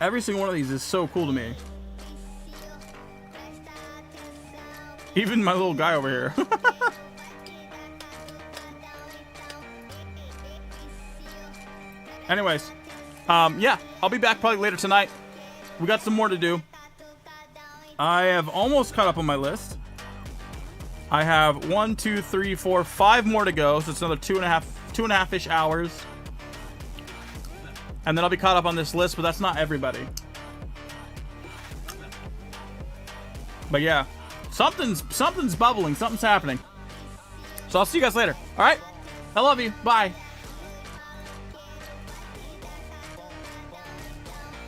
Every single one of these is so cool to me. Even my little guy over here. Anyways, yeah, I'll be back probably later tonight. We got some more to do. I have almost caught up on my list. I have 1, 2, 3, 4, 5 more to go, so it's another two and a half-ish hours. And then I'll be caught up on this list, but that's not everybody. But yeah, something's bubbling, something's happening. So I'll see you guys later. All right, I love you. Bye.